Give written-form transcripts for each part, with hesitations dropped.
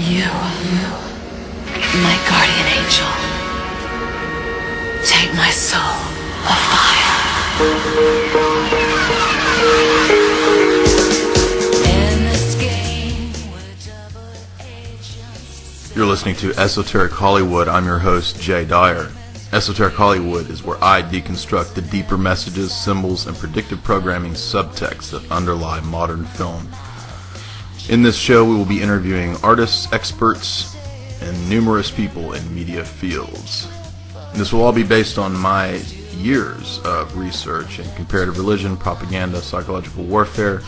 You, my guardian angel, take my soul of fire. In this game, we're double agents. You're listening to Esoteric Hollywood. I'm your host, Jay Dyer. Esoteric Hollywood is where I deconstruct the deeper messages, symbols, and predictive programming subtexts that underlie modern film. In this show, we will be interviewing artists, experts, and numerous people in media fields. This will all be based on my years of research in comparative religion, propaganda, psychological warfare,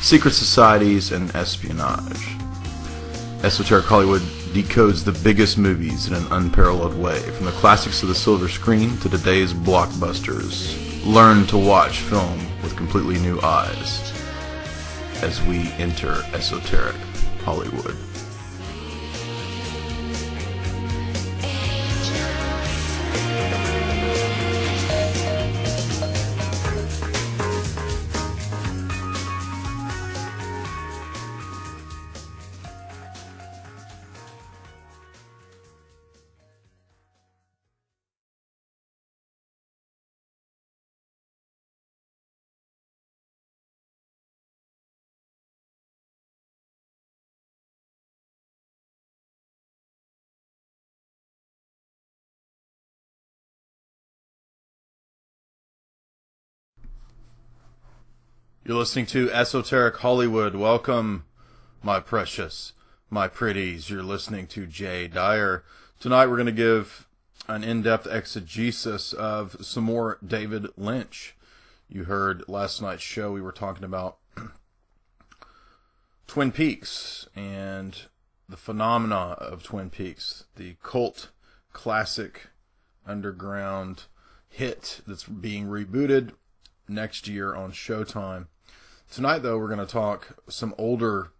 secret societies, and espionage. Esoteric Hollywood decodes the biggest movies in an unparalleled way, from the classics of the silver screen to today's blockbusters. Learn to watch film with completely new eyes as we enter Esoteric Hollywood. You're listening to Esoteric Hollywood. Welcome, my precious, my pretties. You're listening to Jay Dyer. Tonight we're going to give an in-depth exegesis of some more David Lynch. You heard last night's show, we were talking about Twin Peaks and the phenomena of Twin Peaks, the cult classic underground hit that's being rebooted next year on Showtime. Tonight, though, we're going to talk some older,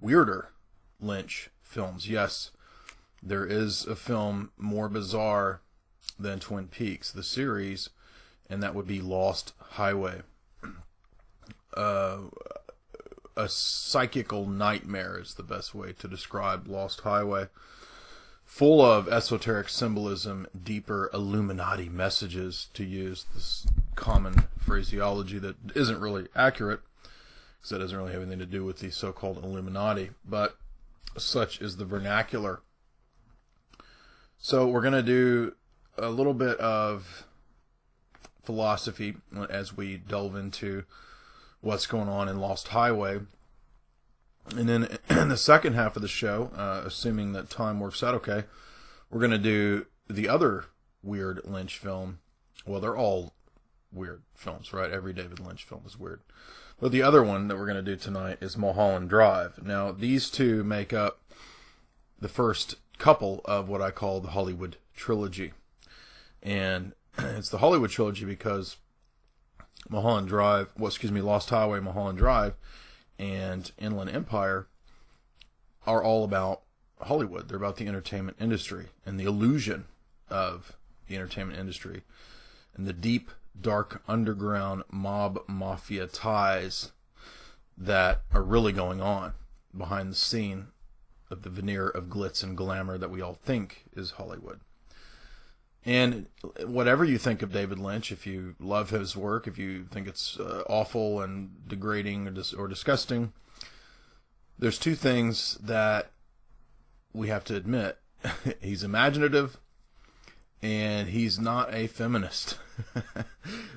weirder Lynch films. Yes, there is a film more bizarre than Twin Peaks, the series, and that would be Lost Highway. A psychical nightmare is the best way to describe Lost Highway. Full of esoteric symbolism, deeper Illuminati messages, to use this common phraseology that isn't really accurate, because that doesn't really have anything to do with the so-called Illuminati, but such is the vernacular. So we're going to do a little bit of philosophy as we delve into what's going on in Lost Highway. And then in the second half of the show, assuming that time works out okay, we're going to do the other weird Lynch film. Well, they're all weird films, right? Every David Lynch film is weird. But the other one that we're going to do tonight is Mulholland Drive. Now, these two make up the first couple of what I call the Hollywood Trilogy. And it's the Hollywood Trilogy because Lost Highway, Mulholland Drive, and Inland Empire are all about Hollywood. They're about the entertainment industry and the illusion of the entertainment industry and the deep, dark, underground mob mafia ties that are really going on behind the scene of the veneer of glitz and glamour that we all think is Hollywood. And whatever you think of David Lynch, if you love his work, if you think it's awful and degrading or disgusting, there's two things that we have to admit. He's imaginative, and he's not a feminist.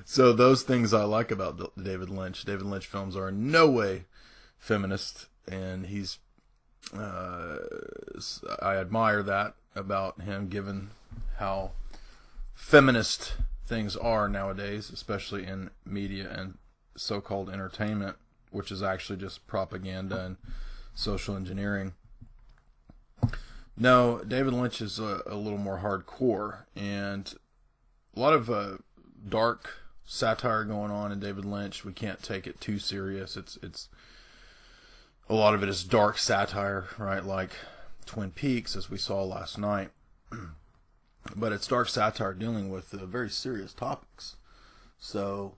So those things I like about David Lynch. David Lynch films are in no way feminist, and I admire that about him, given how feminist things are nowadays, especially in media and so-called entertainment, which is actually just propaganda and social engineering. No, David Lynch is a little more hardcore, and a lot of dark satire going on in David Lynch. We can't take it too serious. It's a lot of it is dark satire, right? Like Twin Peaks, as we saw last night. But it's dark satire dealing with very serious topics. So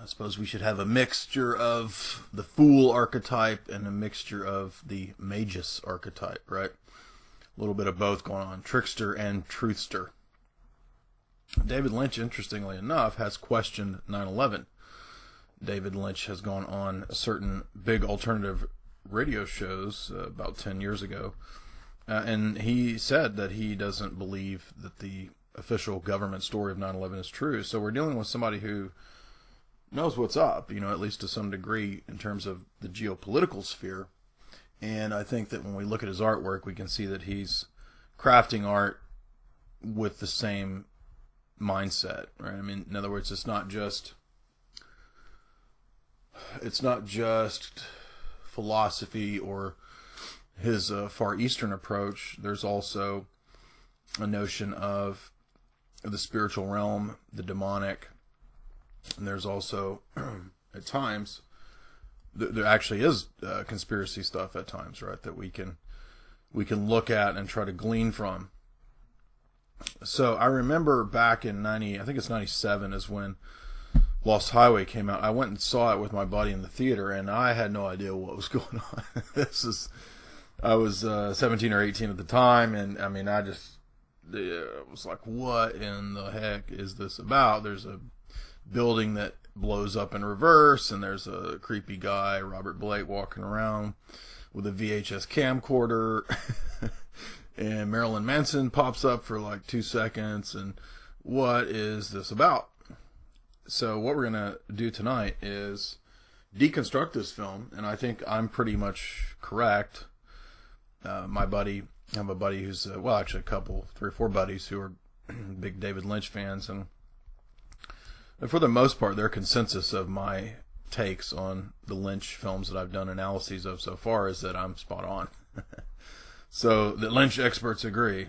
I suppose we should have a mixture of the fool archetype and a mixture of the magus archetype, right? A little bit of both going on, trickster and truthster. David Lynch, interestingly enough, has questioned 9/11. David Lynch has gone on certain big alternative radio shows about 10 years ago, and he said that he doesn't believe that the official government story of 9/11 is true. So we're dealing with somebody who knows what's up, at least to some degree in terms of the geopolitical sphere. And I think that when we look at his artwork, we can see that he's crafting art with the same mindset, right? I mean, in other words, it's not just philosophy or his Far Eastern approach. There's also a notion of the spiritual realm, the demonic, and there's also at times there actually is conspiracy stuff at times, right? That we can look at and try to glean from. So I remember back in I think it's 97 is when Lost Highway came out. I went and saw it with my buddy in the theater, and I had no idea what was going on. I was 17 or 18 at the time, and I mean, I was like, what in the heck is this about? There's a building that blows up in reverse, and there's a creepy guy, Robert Blake, walking around with a VHS camcorder, and Marilyn Manson pops up for like 2 seconds, and what is this about? So what we're going to do tonight is deconstruct this film, and I think I'm pretty much correct. I have a buddy who's, actually a couple, 3 or 4 buddies who are big David Lynch fans, and for the most part, their consensus of my takes on the Lynch films that I've done analyses of so far is that I'm spot on. So the Lynch experts agree.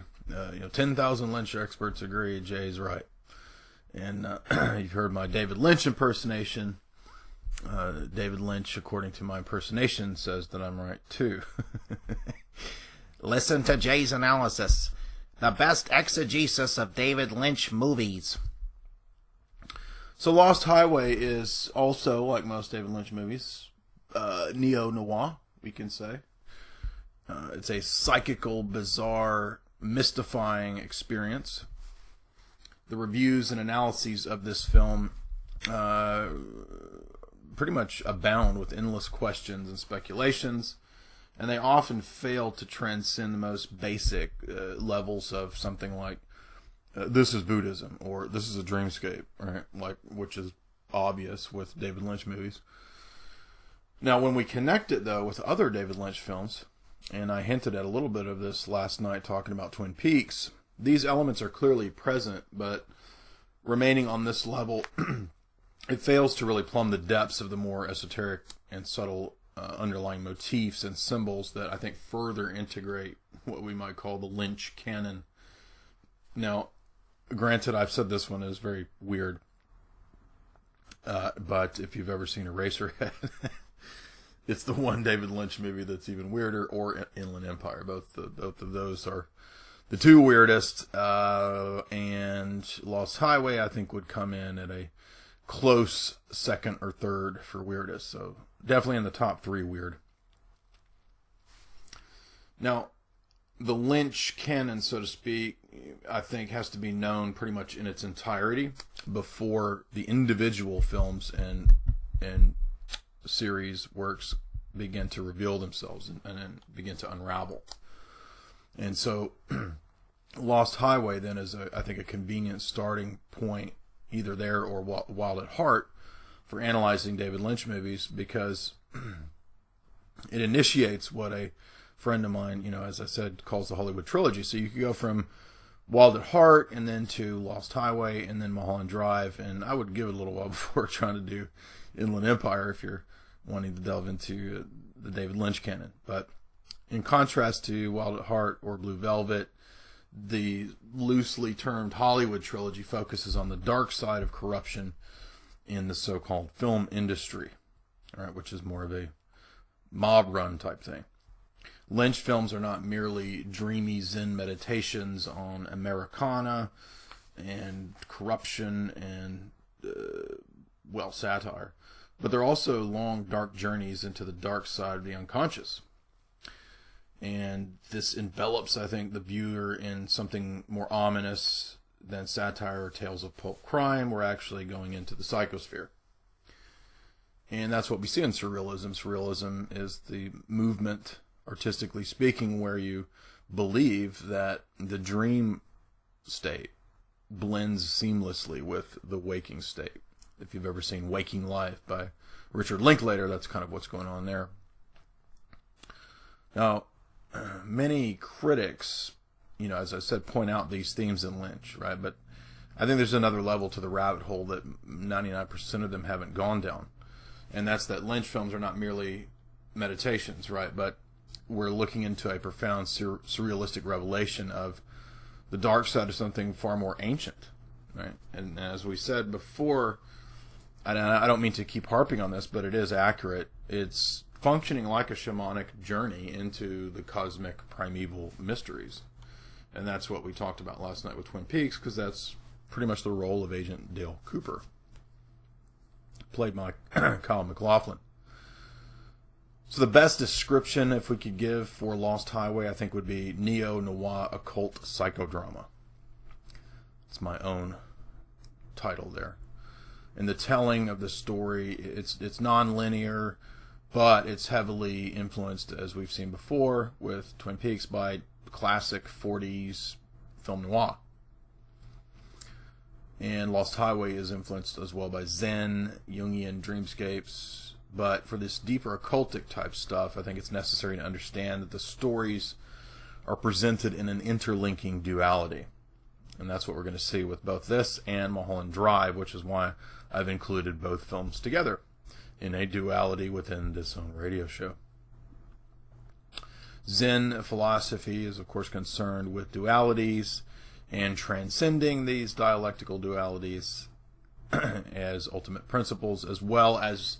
10,000 Lynch experts agree Jay's right. And you've heard my David Lynch impersonation. David Lynch, according to my impersonation, says that I'm right too. Listen to Jay's analysis. The best exegesis of David Lynch movies. So Lost Highway is also, like most David Lynch movies, neo-noir, we can say. It's a psychical, bizarre, mystifying experience. The reviews and analyses of this film pretty much abound with endless questions and speculations, and they often fail to transcend the most basic levels of something like this is Buddhism, or this is a dreamscape, right? Which is obvious with David Lynch movies. Now, when we connect it, though, with other David Lynch films, and I hinted at a little bit of this last night talking about Twin Peaks, these elements are clearly present, but remaining on this level, it fails to really plumb the depths of the more esoteric and subtle underlying motifs and symbols that I think further integrate what we might call the Lynch Canon. Now, granted, I've said this one is very weird, but if you've ever seen Eraserhead, it's the one David Lynch movie that's even weirder, or Inland Empire. Both of those are the two weirdest, and Lost Highway, I think, would come in at a close second or third for weirdest, so definitely in the top 3 weird. Now, the Lynch canon, so to speak, I think has to be known pretty much in its entirety before the individual films and series works begin to reveal themselves and then begin to unravel. And so Lost Highway then is, I think, a convenient starting point, either there or Wild at Heart, for analyzing David Lynch movies, because it initiates what a friend of mine, as I said, calls the Hollywood Trilogy. So you could go from Wild at Heart and then to Lost Highway and then Mulholland Drive, and I would give it a little while before trying to do Inland Empire if you're wanting to delve into the David Lynch canon. But in contrast to Wild at Heart or Blue Velvet, the loosely termed Hollywood Trilogy focuses on the dark side of corruption in the so-called film industry, right, which is more of a mob run type thing. Lynch films are not merely dreamy Zen meditations on Americana and corruption and well, satire. But they're also long, dark journeys into the dark side of the unconscious. And this envelops, I think, the viewer in something more ominous than satire or tales of pulp crime. We're actually going into the psychosphere. And that's what we see in surrealism. Surrealism is the movement, artistically speaking, where you believe that the dream state blends seamlessly with the waking state. If you've ever seen Waking Life by Richard Linklater, that's kind of what's going on there. Now, many critics, as I said, point out these themes in Lynch, right? But I think there's another level to the rabbit hole that 99% of them haven't gone down. And that's that Lynch films are not merely meditations, right? But we're looking into a profound surrealistic revelation of the dark side of something far more ancient, right? And as we said before, and I don't mean to keep harping on this, but it is accurate. It's functioning like a shamanic journey into the cosmic primeval mysteries. And that's what we talked about last night with Twin Peaks, because that's pretty much the role of Agent Dale Cooper, played by Kyle MacLachlan. So the best description, if we could give, for Lost Highway, I think would be neo-noir occult psychodrama. It's my own title there. And the telling of the story, it's non-linear, but it's heavily influenced, as we've seen before with Twin Peaks, by classic 40s film noir. And Lost Highway is influenced as well by Zen, Jungian dreamscapes. But for this deeper occultic type stuff, I think it's necessary to understand that the stories are presented in an interlinking duality. And that's what we're going to see with both this and Mulholland Drive, which is why I've included both films together in a duality within this own radio show. Zen philosophy is, of course, concerned with dualities and transcending these dialectical dualities as ultimate principles, as well as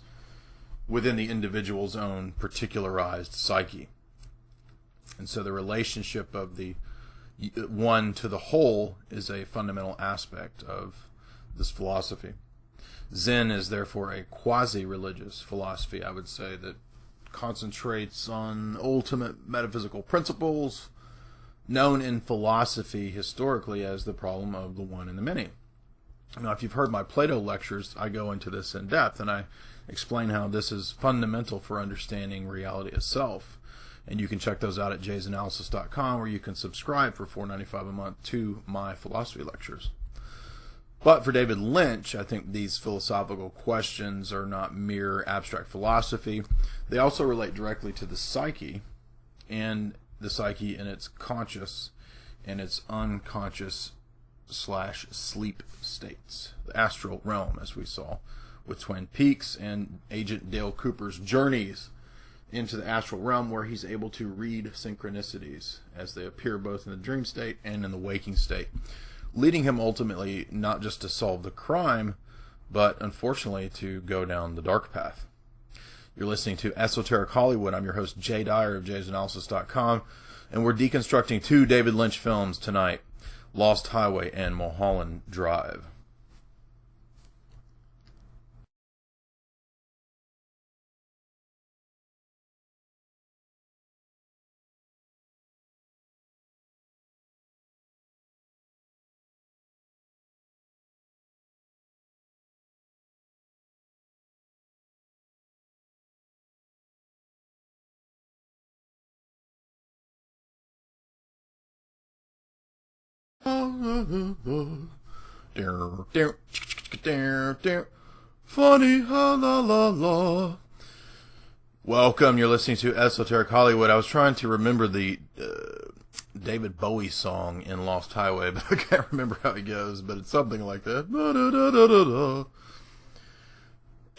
within the individual's own particularized psyche. And so the relationship of the one to the whole is a fundamental aspect of this philosophy. Zen is therefore a quasi-religious philosophy, I would say, that concentrates on ultimate metaphysical principles known in philosophy historically as the problem of the one and the many. Now, if you've heard my Plato lectures, I go into this in depth, and I explain how this is fundamental for understanding reality itself. And you can check those out at jaysanalysis.com, where you can subscribe for $4.95 a month to my philosophy lectures. But for David Lynch, I think these philosophical questions are not mere abstract philosophy. They also relate directly to the psyche, and the psyche in its conscious and its unconscious / sleep states. The astral realm, as we saw with Twin Peaks and Agent Dale Cooper's journeys into the astral realm, where he's able to read synchronicities as they appear both in the dream state and in the waking state, leading him ultimately not just to solve the crime, but unfortunately to go down the dark path. You're listening to Esoteric Hollywood. I'm your host, Jay Dyer of jaysanalysis.com, and we're deconstructing two David Lynch films tonight, Lost Highway and Mulholland Drive. Funny, ha la la la. Welcome, you're listening to Esoteric Hollywood. I was trying to remember the David Bowie song in Lost Highway, but I can't remember how it goes, but it's something like that.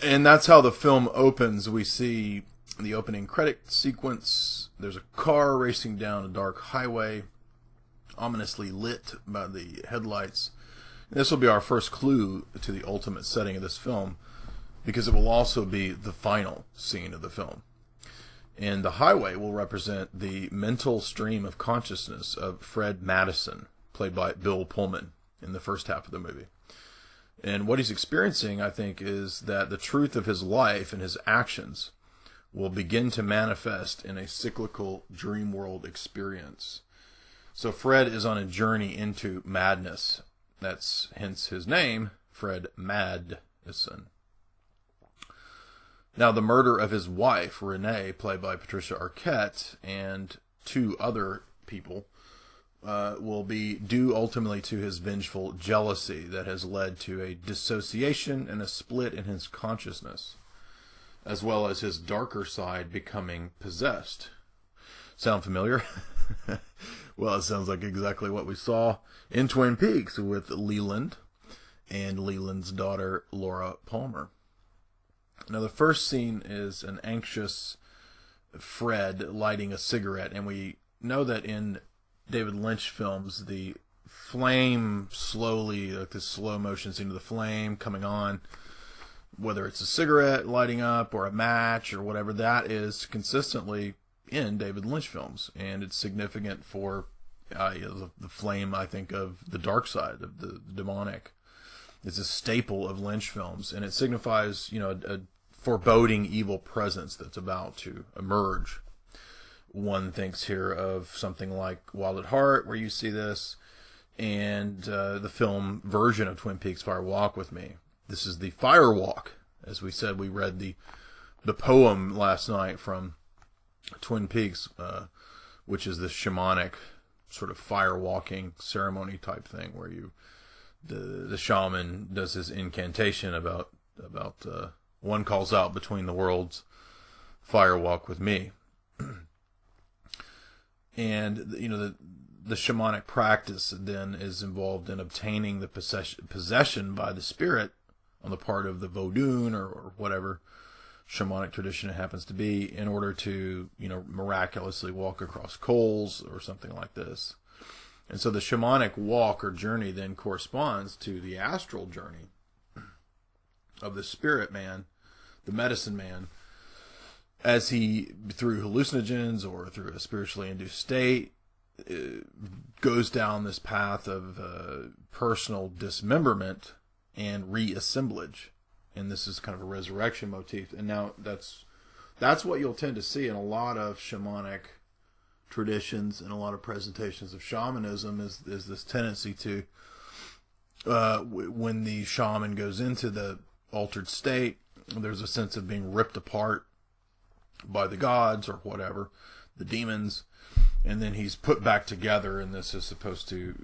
And that's how the film opens. We see the opening credit sequence. There's a car racing down a dark highway, ominously lit by the headlights. This will be our first clue to the ultimate setting of this film, because it will also be the final scene of the film. And the highway will represent the mental stream of consciousness of Fred Madison, played by Bill Pullman in the first half of the movie. And what he's experiencing, I think, is that the truth of his life and his actions will begin to manifest in a cyclical dream world experience. So Fred is on a journey into madness. That's hence his name, Fred Madison. Now, the murder of his wife, Renee, played by Patricia Arquette, and 2 other people, will be due ultimately to his vengeful jealousy that has led to a dissociation and a split in his consciousness, as well as his darker side becoming possessed. Sound familiar? Well, it sounds like exactly what we saw in Twin Peaks with Leland and Leland's daughter, Laura Palmer. Now, the first scene is an anxious Fred lighting a cigarette, and we know that in David Lynch films, the flame slowly, like this slow motion scene of the flame coming on, whether it's a cigarette lighting up or a match or whatever, that is consistently in David Lynch films, and it's significant for the flame, I think, of the dark side, of the demonic. It's a staple of Lynch films, and it signifies, a foreboding evil presence that's about to emerge. One thinks here of something like Wild at Heart, where you see this, and the film version of Twin Peaks, Fire Walk with Me. This is the Fire Walk. As we said, we read the poem last night from Twin Peaks, which is this shamanic sort of fire walking ceremony type thing, where the shaman does his incantation about one calls out between the worlds, fire walk with me. And, the shamanic practice then is involved in obtaining the possession by the spirit on the part of the Vodun or whatever shamanic tradition it happens to be, in order to, miraculously walk across coals or something like this. And so the shamanic walk or journey then corresponds to the astral journey of the spirit man, the medicine man, as he, through hallucinogens or through a spiritually induced state, goes down this path of personal dismemberment and reassemblage. And this is kind of a resurrection motif. And now that's what you'll tend to see in a lot of shamanic traditions and a lot of presentations of shamanism, is this tendency to, when the shaman goes into the altered state, there's a sense of being ripped apart by the gods or whatever, the demons, and then he's put back together, and this is supposed to,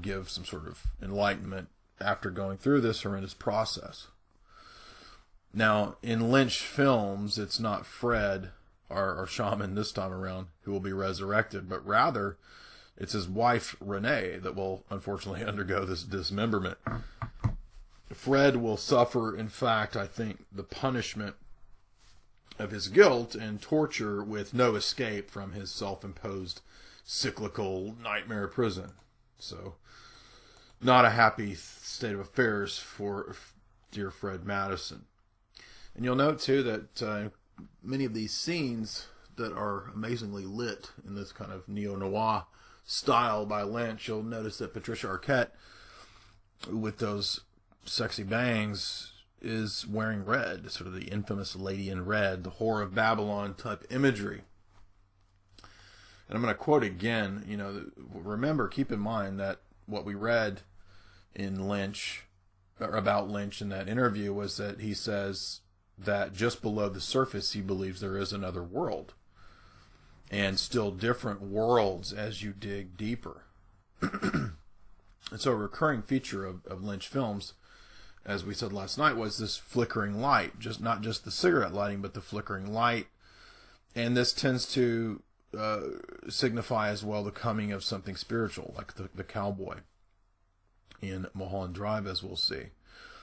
give some sort of enlightenment after going through this horrendous process. Now, in Lynch films, it's not Fred, our shaman this time around, who will be resurrected, but rather it's his wife, Renee, that will unfortunately undergo this dismemberment. Fred will suffer, in fact, I think, the punishment of his guilt and torture with no escape from his self-imposed cyclical nightmare prison. So, not a happy state of affairs for dear Fred Madison. And you'll note, too, that many of these scenes that are amazingly lit in this kind of neo-noir style by Lynch, you'll notice that Patricia Arquette, with those sexy bangs, is wearing red, sort of the infamous Lady in Red, the Whore of Babylon type imagery. And I'm going to quote again, remember, keep in mind that what we read in Lynch, or about Lynch in that interview, was that he says that just below the surface he believes there is another world, and still different worlds as you dig deeper. And so a recurring feature of Lynch films, as we said last night, was this flickering light, not just the cigarette lighting, but the flickering light. And this tends to signify as well the coming of something spiritual, like the cowboy in Mulholland Drive, as we'll see.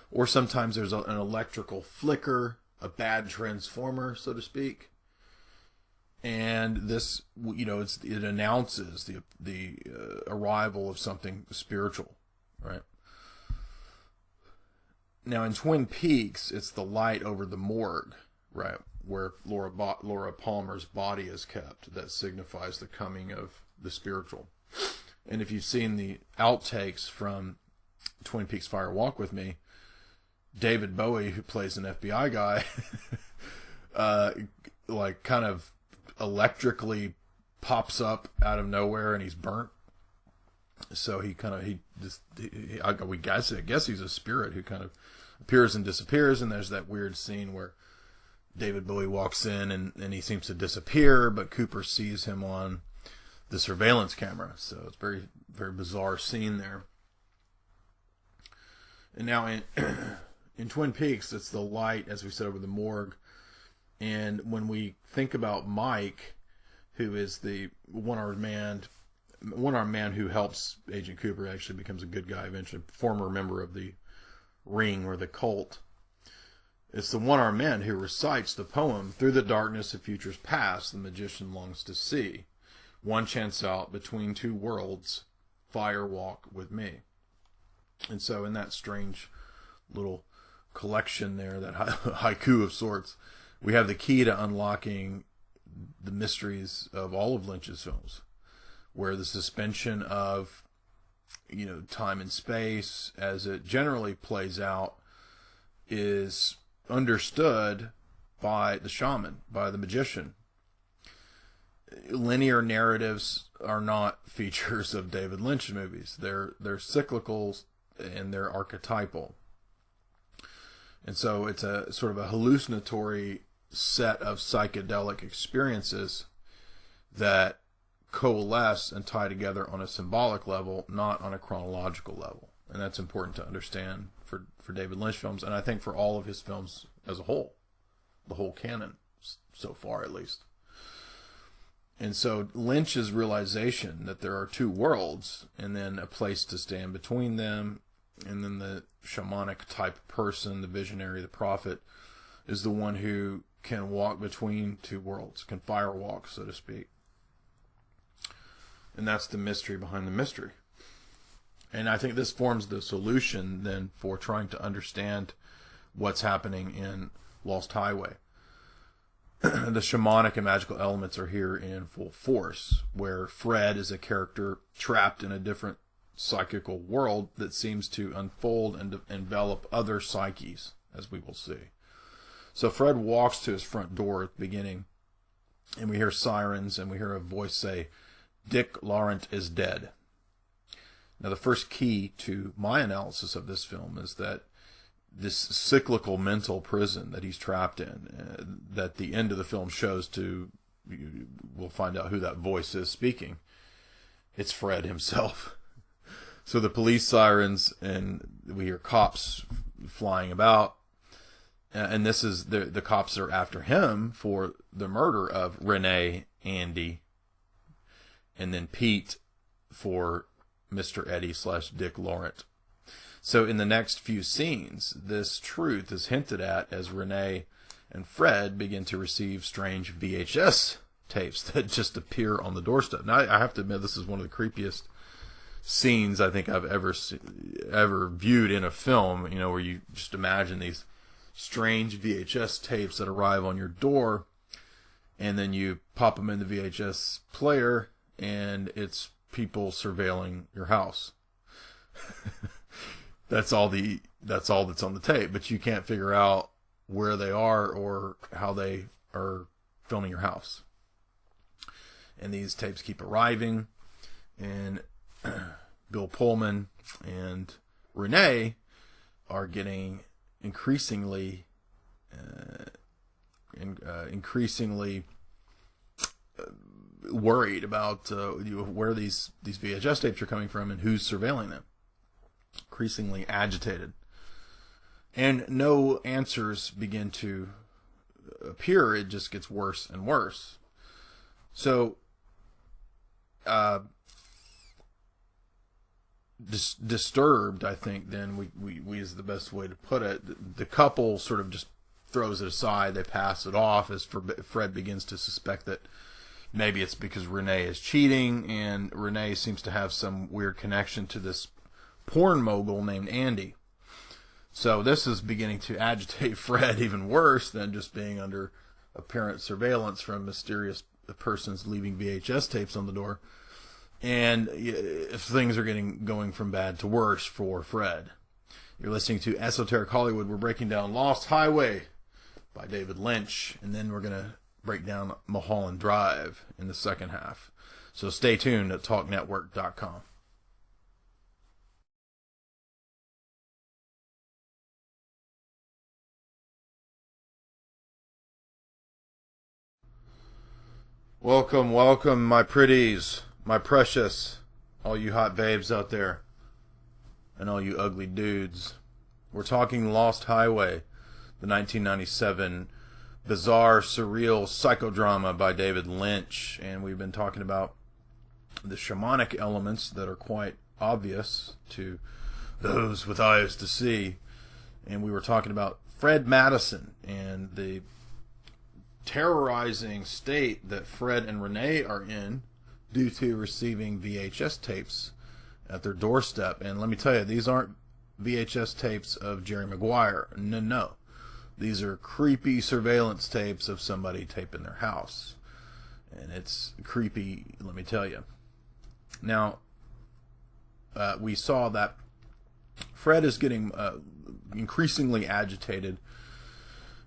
Or sometimes there's an electrical flicker, a bad transformer, so to speak. And this, it announces the arrival of something spiritual, right? Now, in Twin Peaks, it's the light over the morgue, right, where Laura Palmer's body is kept, that signifies the coming of the spiritual. And if you've seen the outtakes from Twin Peaks Fire Walk with Me, David Bowie, who plays an FBI guy, like kind of electrically pops up out of nowhere and he's burnt. So I guess he's a spirit who kind of appears and disappears. And there's that weird scene where David Bowie walks in and he seems to disappear, but Cooper sees him on the surveillance camera. So it's very, very bizarre scene there. And now in Twin Peaks, it's the light, as we said, over the morgue. And when we think about Mike, who is the one-armed man who helps Agent Cooper, actually becomes a good guy eventually, former member of the Ring or the Cult. It's the one-armed man who recites the poem, "Through the darkness of futures past, the magician longs to see. One chance out between two worlds, fire walk with me." And so in that strange little collection there, that haiku of sorts, we have the key to unlocking the mysteries of all of Lynch's films, where the suspension of, time and space as it generally plays out is understood by the shaman, by the magician. Linear narratives are not features of David Lynch movies. They're cyclical and they're archetypal. And so it's a sort of a hallucinatory set of psychedelic experiences that coalesce and tie together on a symbolic level, not on a chronological level. And that's important to understand for David Lynch films, and I think for all of his films as a whole, the whole canon, so far at least. And so Lynch's realization that there are two worlds, and then a place to stand between them, and then the shamanic type person, the visionary, the prophet, is the one who can walk between two worlds, can firewalk, so to speak. And that's the mystery behind the mystery. And I think this forms the solution then for trying to understand what's happening in Lost Highway. The shamanic and magical elements are here in full force, where Fred is a character trapped in a different psychical world that seems to unfold and envelop other psyches, as we will see. So Fred walks to his front door at the beginning, and we hear sirens, and we hear a voice say, "Dick Laurent is dead." Now, the first key to my analysis of this film is that this cyclical mental prison that he's trapped in, that the end of the film shows to, we'll find out who that voice is speaking. It's Fred himself. So the police sirens, and we hear cops flying about, and this is the cops are after him for the murder of Renee, Andy, and then Pete for Mr. Eddie / Dick Laurent. So in the next few scenes, this truth is hinted at as Renee and Fred begin to receive strange VHS tapes that just appear on the doorstep. Now, I have to admit, this is one of the creepiest scenes I think I've ever viewed in a film, where you just imagine these strange VHS tapes that arrive on your door, and then you pop them in the VHS player, and it's people surveilling your house. That's all that's on the tape, but you can't figure out where they are or how they are filming your house. And these tapes keep arriving, and Bill Pullman and Renee are getting increasingly worried about where these VHS tapes are coming from and who's surveilling them. Increasingly agitated. And no answers begin to appear. It just gets worse and worse. So, disturbed, I think, then we is the best way to put it. The couple sort of just throws it aside. They pass it off as Fred begins to suspect that maybe it's because Renee is cheating, and Renee seems to have some weird connection to this porn mogul named Andy. So this is beginning to agitate Fred even worse than just being under apparent surveillance from mysterious persons leaving VHS tapes on the door. And things are going from bad to worse for Fred. You're listening to Esoteric Hollywood. We're breaking down Lost Highway by David Lynch, and then we're going to break down Mulholland Drive in the second half. So stay tuned at TalkNetwork.com. Welcome, welcome, my pretties, my precious, all you hot babes out there, and all you ugly dudes. We're talking Lost Highway, the 1997 bizarre, surreal psychodrama by David Lynch, and we've been talking about the shamanic elements that are quite obvious to those with eyes to see, and we were talking about Fred Madison and the terrorizing state that Fred and Renee are in due to receiving VHS tapes at their doorstep. And let me tell you, these aren't VHS tapes of Jerry Maguire. No. These are creepy surveillance tapes of somebody taping their house. And it's creepy, let me tell you. Now, we saw that Fred is getting increasingly agitated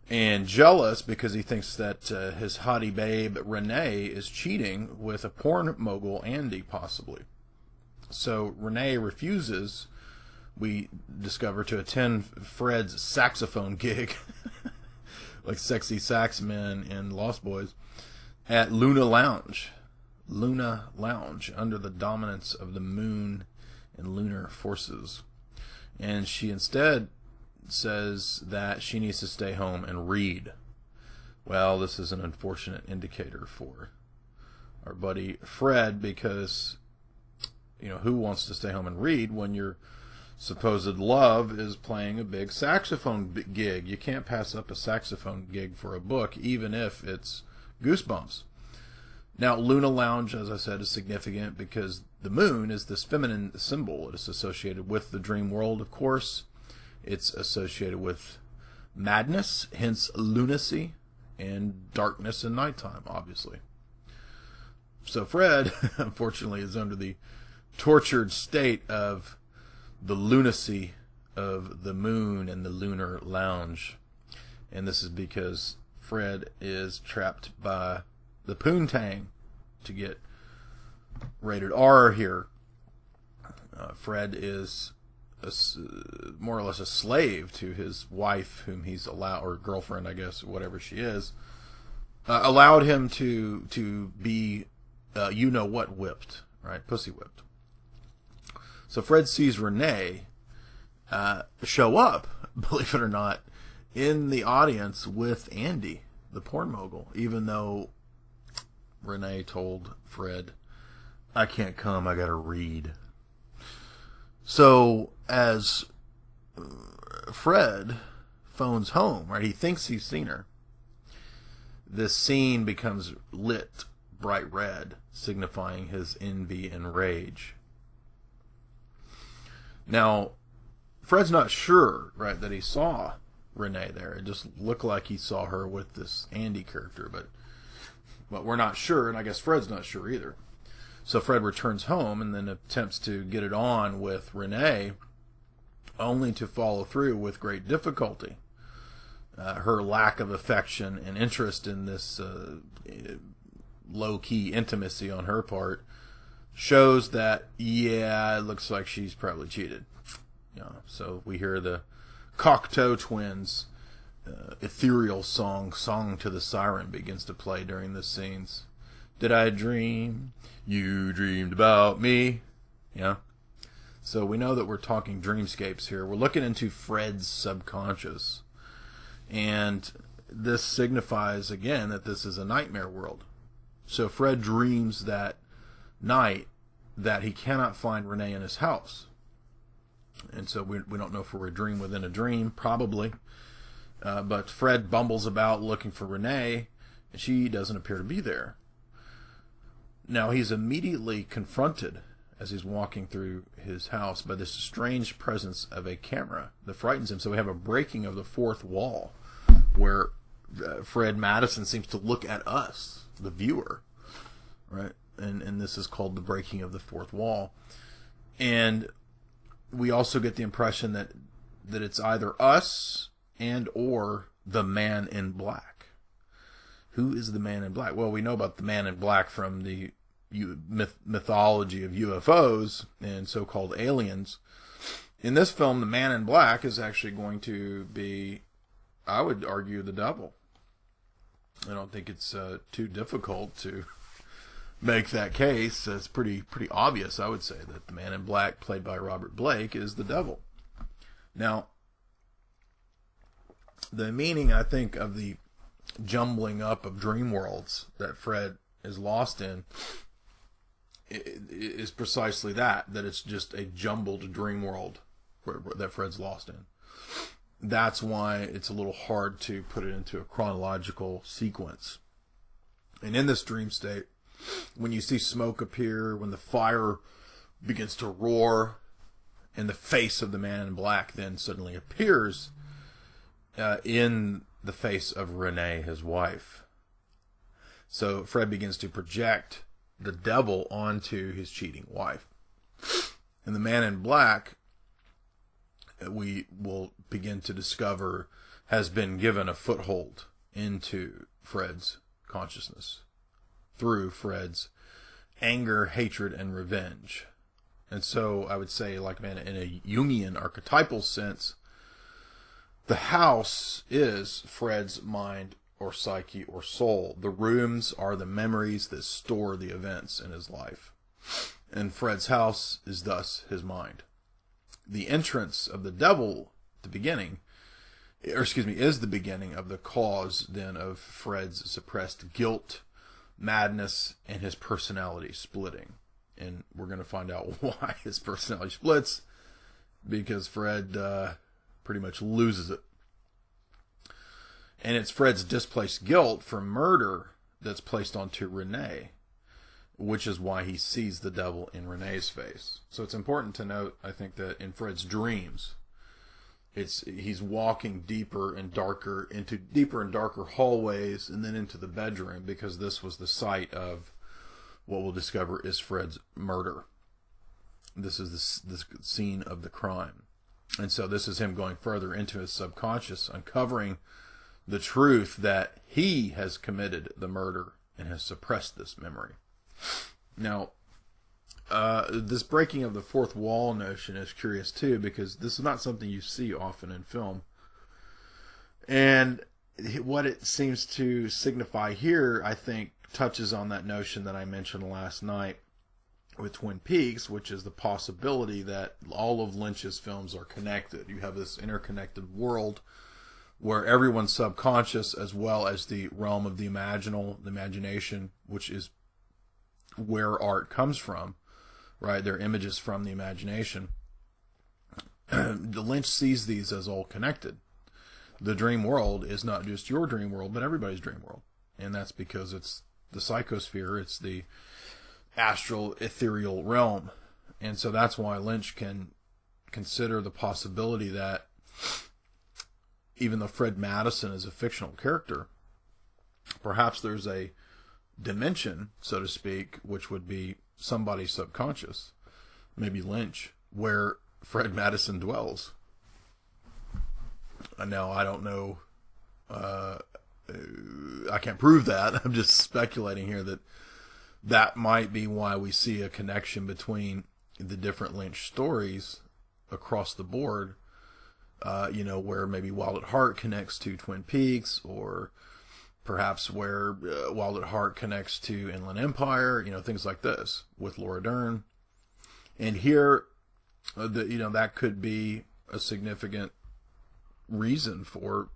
and jealous because he thinks that his hottie babe Renee is cheating with a porn mogul, Andy, possibly. So Renee refuses, we discover, to attend Fred's saxophone gig, like Sexy Sax Men in Lost Boys, at Luna Lounge, under the dominance of the moon and lunar forces. And she instead says that she needs to stay home and read. Well, this is an unfortunate indicator for our buddy Fred, because, you know, who wants to stay home and read when your supposed love is playing a big saxophone gig? You can't pass up a saxophone gig for a book, even if it's Goosebumps. Now, Luna Lounge, as I said, is significant because the moon is this feminine symbol. It is associated with the dream world, of course. It's associated with madness, hence lunacy, and darkness and nighttime, obviously. So Fred, unfortunately, is under the tortured state of the lunacy of the moon and the lunar lounge. And this is because Fred is trapped by the poontang, to get rated R here. Fred is more or less a slave to his wife, whom he's allowed, or girlfriend, I guess, whatever she is, allowed him to be, whipped, right? Pussy whipped. So Fred sees Renee show up, believe it or not, in the audience with Andy, the porn mogul, even though Renee told Fred, "I can't come, I gotta read." So as Fred phones home, right, he thinks he's seen her, this scene becomes lit bright red, signifying his envy and rage. Now, Fred's not sure, right, that he saw Renee there. It just looked like he saw her with this Andy character, but we're not sure, and I guess Fred's not sure either. So Fred returns home and then attempts to get it on with Renee, only to follow through with great difficulty. Her lack of affection and interest in this low-key intimacy on her part shows that, yeah, it looks like she's probably cheated. So we hear the Cocteau Twins' ethereal song to the Siren begins to play during the scenes. Did I dream? You dreamed about me. Yeah. So we know that we're talking dreamscapes here. We're looking into Fred's subconscious. And this signifies, again, that this is a nightmare world. So Fred dreams that night that he cannot find Renee in his house. And so we don't know if we're a dream within a dream, probably. But Fred bumbles about looking for Renee, and she doesn't appear to be there. Now, he's immediately confronted as he's walking through his house by this strange presence of a camera that frightens him. So we have a breaking of the fourth wall, where Fred Madison seems to look at us, the viewer, right? And this is called the breaking of the fourth wall. And we also get the impression that that it's either us and or the man in black. Who is the man in black? Well, we know about the man in black from the mythology of UFOs and so-called aliens. In this film, the man in black is actually going to be, I would argue, the devil. I don't think it's too difficult to make that case. It's pretty obvious, I would say, that the man in black, played by Robert Blake, is the devil. Now, the meaning, I think, of the jumbling up of dream worlds that Fred is lost in is precisely that it's just a jumbled dream world that Fred's lost in. That's why it's a little hard to put it into a chronological sequence. And in this dream state, when you see smoke appear, when the fire begins to roar, and the face of the man in black then suddenly appears in the face of Renee, his wife. So Fred begins to project the devil onto his cheating wife. And the man in black, we will begin to discover, has been given a foothold into Fred's consciousness through Fred's anger, hatred, and revenge. And so I would say, like, man, in a Jungian archetypal sense, the house is Fred's mind or psyche or soul. The rooms are the memories that store the events in his life. And Fred's house is thus his mind. The entrance of the devil at the beginning, is the beginning of the cause then of Fred's suppressed guilt, madness, and his personality splitting. And we're going to find out why his personality splits, because Fred pretty much loses it. And it's Fred's displaced guilt for murder that's placed onto Renee, which is why he sees the devil in Renee's face. So it's important to note, I think, that in Fred's dreams, he's walking deeper and darker hallways and then into the bedroom, because this was the site of what we'll discover is Fred's murder. This is the scene of the crime. And so this is him going further into his subconscious, uncovering the truth that he has committed the murder and has suppressed this memory. Now, this breaking of the fourth wall notion is curious too, because this is not something you see often in film. And what it seems to signify here, I think, touches on that notion that I mentioned last night with Twin Peaks, which is the possibility that all of Lynch's films are connected. You have this interconnected world where everyone's subconscious, as well as the realm of the imaginal, the imagination, which is where art comes from, right? They're images from the imagination. The Lynch sees these as all connected. The dream world is not just your dream world, but everybody's dream world. And that's because it's the psychosphere, it's the astral, ethereal realm. And so that's why Lynch can consider the possibility that even though Fred Madison is a fictional character, perhaps there's a dimension, so to speak, which would be somebody's subconscious, maybe Lynch, where Fred Madison dwells. Now, I don't know, I can't prove that. I'm just speculating here that might be why we see a connection between the different Lynch stories across the board, where maybe Wild at Heart connects to Twin Peaks, or perhaps where Wild at Heart connects to Inland Empire, things like this with Laura Dern. And here, that could be a significant reason for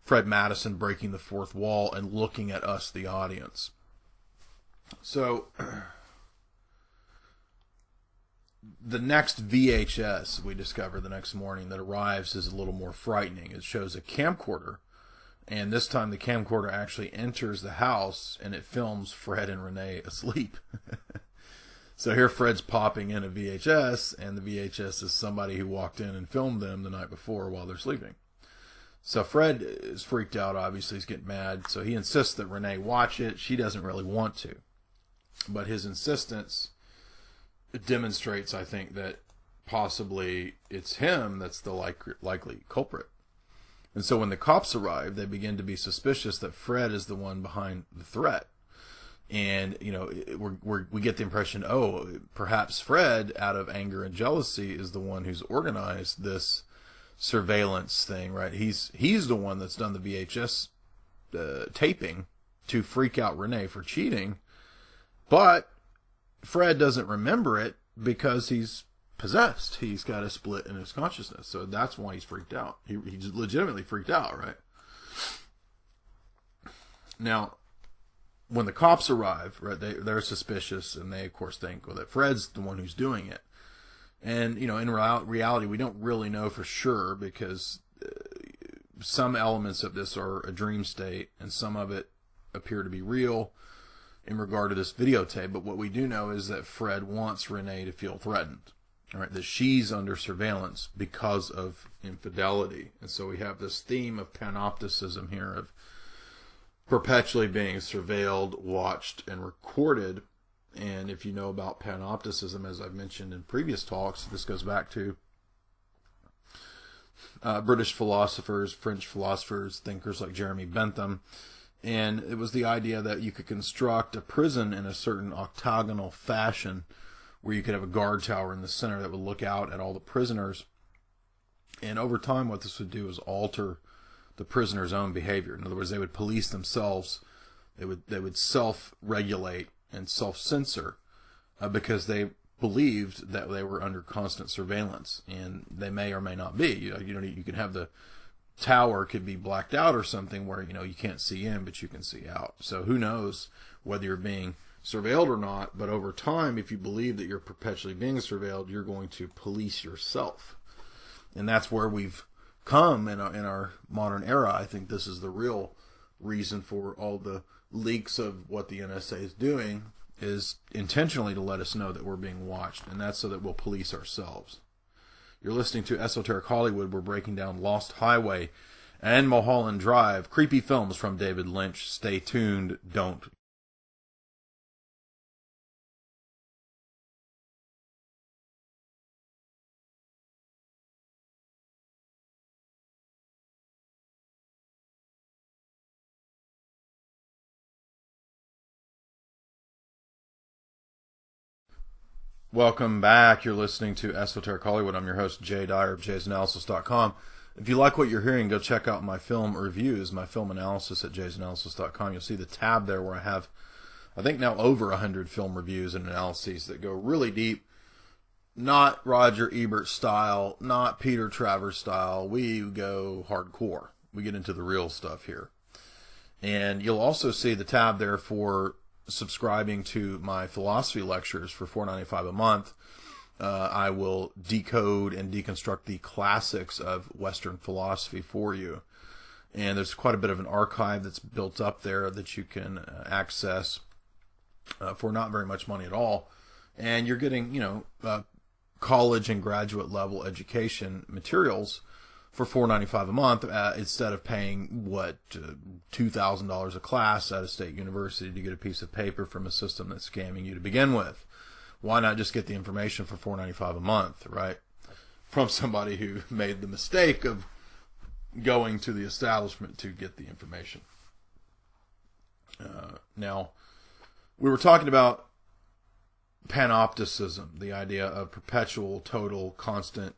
Fred Madison breaking the fourth wall and looking at us, the audience. So, the next VHS we discover the next morning that arrives is a little more frightening. It shows a camcorder, and this time the camcorder actually enters the house and it films Fred and Renee asleep. So here Fred's popping in a VHS, and the VHS is somebody who walked in and filmed them the night before while they're sleeping. So Fred is freaked out, obviously. He's getting mad, so he insists that Renee watch it. She doesn't really want to. But his insistence demonstrates, I think, that possibly it's him that's the likely culprit. And so when the cops arrive, they begin to be suspicious that Fred is the one behind the threat. And, you know, we get the impression, oh, perhaps Fred, out of anger and jealousy, is the one who's organized this surveillance thing, right? He's the one that's done the VHS taping to freak out Renee for cheating. But Fred doesn't remember it because he's possessed. He's got a split in his consciousness. So that's why he's freaked out. He's legitimately freaked out, right? Now, when the cops arrive, right, they're suspicious, and they, of course, think, well, that Fred's the one who's doing it. And, you know, in reality, we don't really know for sure, because some elements of this are a dream state, and some of it appear to be real in regard to this videotape. But what we do know is that Fred wants Renee to feel threatened, all right, that she's under surveillance because of infidelity. And so we have this theme of panopticism here, of perpetually being surveilled, watched, and recorded. And if you know about panopticism, as I've mentioned in previous talks, this goes back to British philosophers, French philosophers, thinkers like Jeremy Bentham. And it was the idea that you could construct a prison in a certain octagonal fashion, where you could have a guard tower in the center that would look out at all the prisoners. And over time, what this would do is alter the prisoner's own behavior. In other words, they would police themselves. They would self-regulate and self-censor because they believed that they were under constant surveillance, and they may or may not be. You can have the tower could be blacked out or something where, you know, you can't see in, but you can see out. So who knows whether you're being surveilled or not? But over time, if you believe that you're perpetually being surveilled, you're going to police yourself, and that's where we've come in our modern era. I think this is the real reason for all the leaks of what the NSA is doing, is intentionally to let us know that we're being watched, and that's so that we'll police ourselves. You're listening to Esoteric Hollywood. We're breaking down Lost Highway and Mulholland Drive, creepy films from David Lynch. Stay tuned. Don't. Welcome back. You're listening to Esoteric Hollywood. I'm your host, Jay Dyer of jaysanalysis.com. If you like what you're hearing, go check out my film reviews, my film analysis at jaysanalysis.com. You'll see the tab there where I have, I think now over 100 film reviews and analyses that go really deep. Not Roger Ebert style, not Peter Travers style. We go hardcore. We get into the real stuff here. And you'll also see the tab there for subscribing to my philosophy lectures for $4.95 a month. I will decode and deconstruct the classics of Western philosophy for you. And there's quite a bit of an archive that's built up there that you can access for not very much money at all. And you're getting, college and graduate level education materials for $4.95 a month instead of paying $2,000 a class at a state university to get a piece of paper from a system that's scamming you to begin with. Why not just get the information for $4.95 a month, right? From somebody who made the mistake of going to the establishment to get the information. Now, we were talking about panopticism, the idea of perpetual, total, constant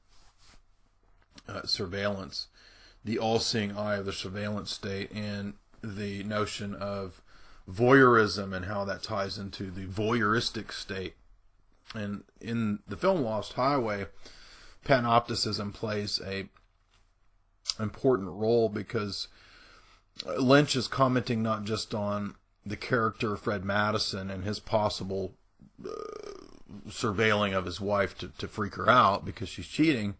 surveillance, the all-seeing eye of the surveillance state, and the notion of voyeurism and how that ties into the voyeuristic state. And in the film Lost Highway, panopticism plays a important role because Lynch is commenting not just on the character Fred Madison and his possible surveilling of his wife to freak her out because she's cheating,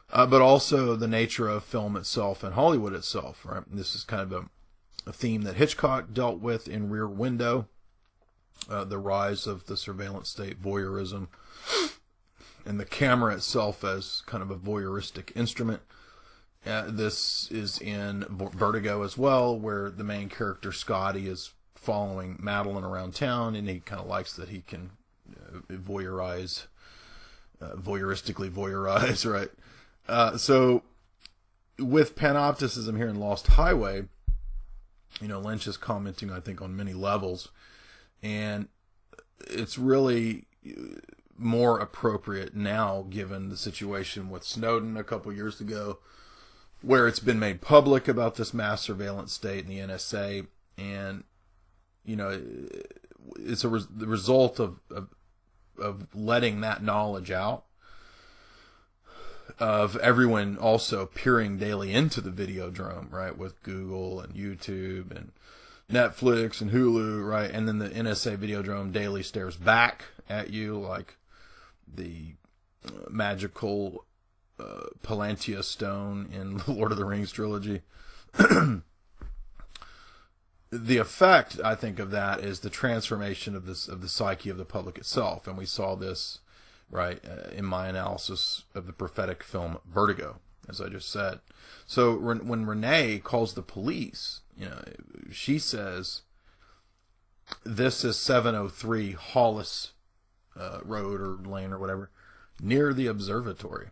but also the nature of film itself and Hollywood itself, right? This is kind of a theme that Hitchcock dealt with in Rear Window, the rise of the surveillance state, voyeurism, and the camera itself as kind of a voyeuristic instrument. This is in Vertigo as well, where the main character, Scotty, is following Madeline around town, and he kind of likes that he can voyeurize voyeuristically voyeurize, right? So with panopticism here in Lost Highway, Lynch is commenting, I think, on many levels, and it's really more appropriate now given the situation with Snowden a couple years ago, where it's been made public about this mass surveillance state in the NSA, and it's the result of letting that knowledge out, of everyone also peering daily into the Videodrome, right, with Google and YouTube and Netflix and Hulu, right, and then the NSA Videodrome daily stares back at you like the magical Palantir stone in the Lord of the Rings trilogy. The effect, I think, of that is the transformation of the psyche of the public itself, and we saw this, right, in my analysis of the prophetic film Vertigo, as I just said. So when Renee calls the police, she says, "This is 703 Hollis Road or Lane or whatever, near the observatory."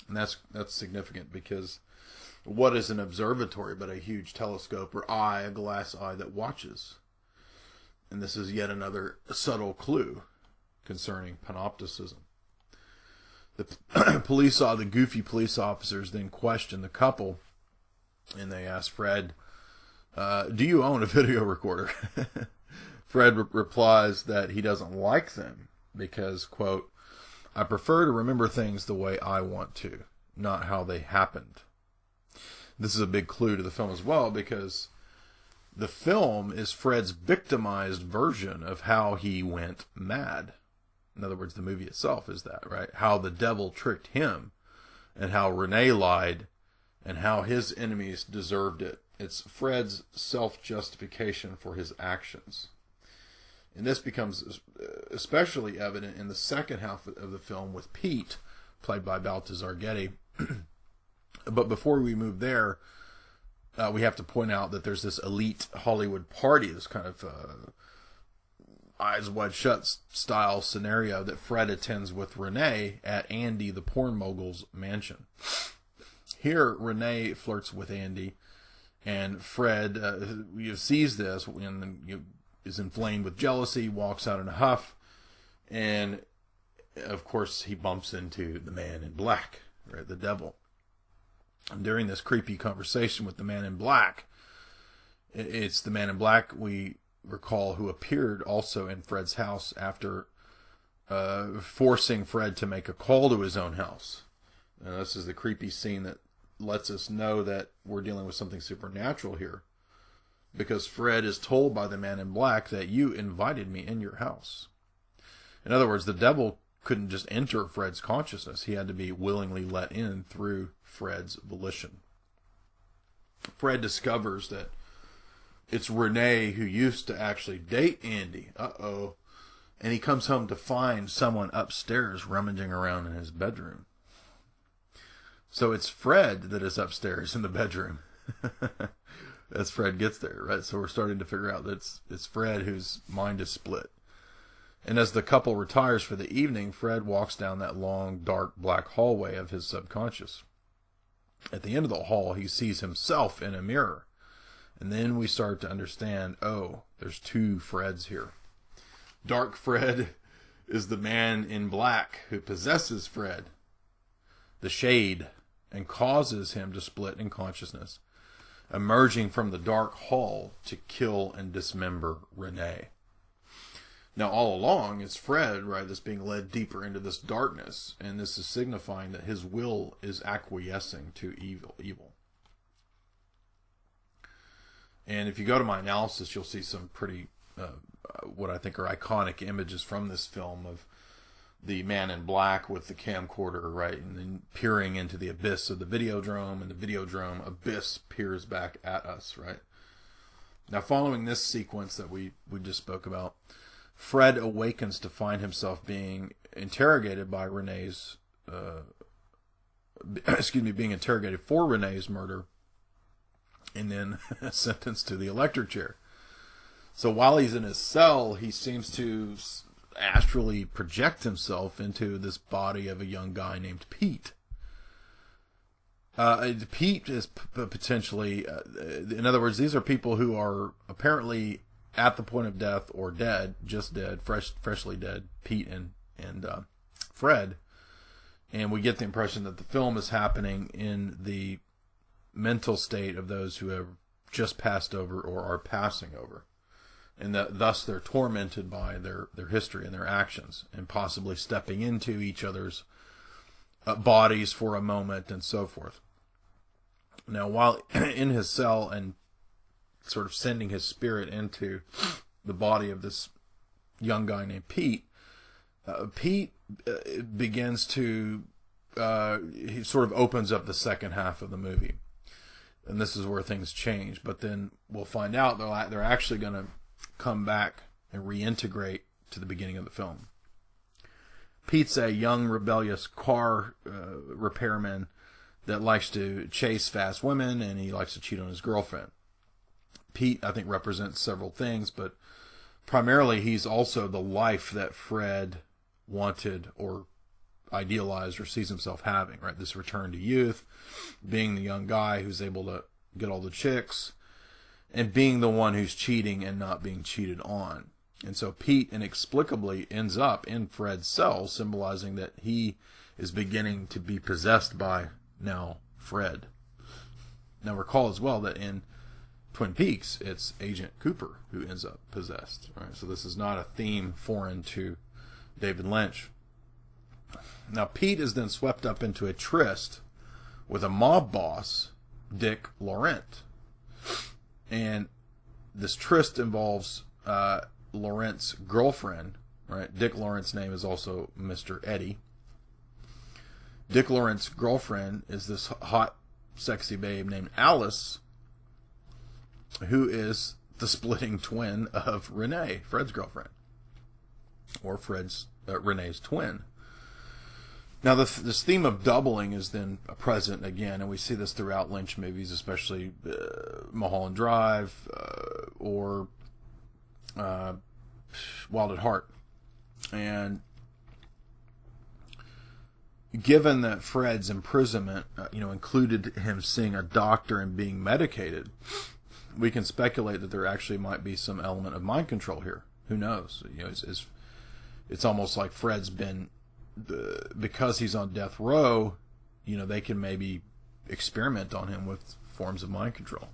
And that's significant, because what is an observatory but a huge telescope or eye, a glass eye that watches? And this is yet another subtle clue concerning panopticism. The the goofy police officers then question the couple, and they ask Fred, "Do you own a video recorder?" Fred replies that he doesn't like them because, quote, "I prefer to remember things the way I want to, not how they happened." This is a big clue to the film as well, because the film is Fred's victimized version of how he went mad. In other words, the movie itself is that, right? How the devil tricked him, and how Renee lied, and how his enemies deserved it. It's Fred's self-justification for his actions. And this becomes especially evident in the second half of the film with Pete, played by Balthazar Getty. But before we move there, we have to point out that there's this elite Hollywood party, this kind of eyes wide shut style scenario that Fred attends with Renee at Andy the porn mogul's mansion. Here, Renee flirts with Andy, and Fred sees this and is inflamed with jealousy, walks out in a huff, and of course he bumps into the man in black, right, the devil. And during this creepy conversation with the man in black, it's the man in black, we recall, who appeared also in Fred's house after forcing Fred to make a call to his own house. Now, this is the creepy scene that lets us know that we're dealing with something supernatural here, because Fred is told by the man in black that you invited me in your house. In other words, the devil couldn't just enter Fred's consciousness. He had to be willingly let in through Fred's volition. Fred discovers that it's Renee who used to actually date Andy. Uh-oh. And he comes home to find someone upstairs rummaging around in his bedroom. So it's Fred that is upstairs in the bedroom. As Fred gets there, right? So we're starting to figure out that it's Fred whose mind is split. And as the couple retires for the evening, Fred walks down that long, dark, black hallway of his subconscious. At the end of the hall, he sees himself in a mirror. And then we start to understand, oh, there's two Freds here. Dark Fred is the man in black who possesses Fred, the shade, and causes him to split in consciousness, emerging from the dark hall to kill and dismember Renee. Now, all along, it's Fred, right, that's being led deeper into this darkness, and this is signifying that his will is acquiescing to evil. And if you go to my analysis, you'll see some pretty, what I think are iconic images from this film of the man in black with the camcorder, right, and then peering into the abyss of the Videodrome, and the Videodrome abyss peers back at us, right? Now, following this sequence that we just spoke about, Fred awakens to find himself being interrogated by Renee's, being interrogated for Renee's murder, and then sentenced to the electric chair. So while he's in his cell, he seems to astrally project himself into this body of a young guy named Pete. Pete is potentially, in other words, these are people who are apparently at the point of death or dead, just dead, freshly dead, Pete and Fred. And we get the impression that the film is happening in the mental state of those who have just passed over or are passing over. And that thus they're tormented by their history and their actions, and possibly stepping into each other's bodies for a moment and so forth. Now, while in his cell and sort of sending his spirit into the body of this young guy named Pete, Pete begins to, he sort of opens up the second half of the movie. And this is where things change. But then we'll find out they're actually going to come back and reintegrate to the beginning of the film. Pete's a young, rebellious car repairman that likes to chase fast women, and he likes to cheat on his girlfriend. Pete, I think, represents several things, but primarily he's also the life that Fred wanted or idealized or sees himself having, right? This return to youth, being the young guy who's able to get all the chicks, and being the one who's cheating and not being cheated on. And so Pete inexplicably ends up in Fred's cell, symbolizing that he is beginning to be possessed by now Fred. Now recall as well that in Twin Peaks, it's Agent Cooper who ends up possessed, right? So this is not a theme foreign to David Lynch. Now Pete is then swept up into a tryst with a mob boss, Dick Laurent. And this tryst involves Laurent's girlfriend, right? Dick Laurent's name is also Mr. Eddie. Dick Laurent's girlfriend is this hot, sexy babe named Alice, who is the splitting twin of Renee, Fred's girlfriend, or Renee's twin. Now, this theme of doubling is then present again, and we see this throughout Lynch movies, especially Mulholland Drive or Wild at Heart. And given that Fred's imprisonment, included him seeing a doctor and being medicated, we can speculate that there actually might be some element of mind control here. Who knows? It's almost like Fred's been, because he's on death row, they can maybe experiment on him with forms of mind control.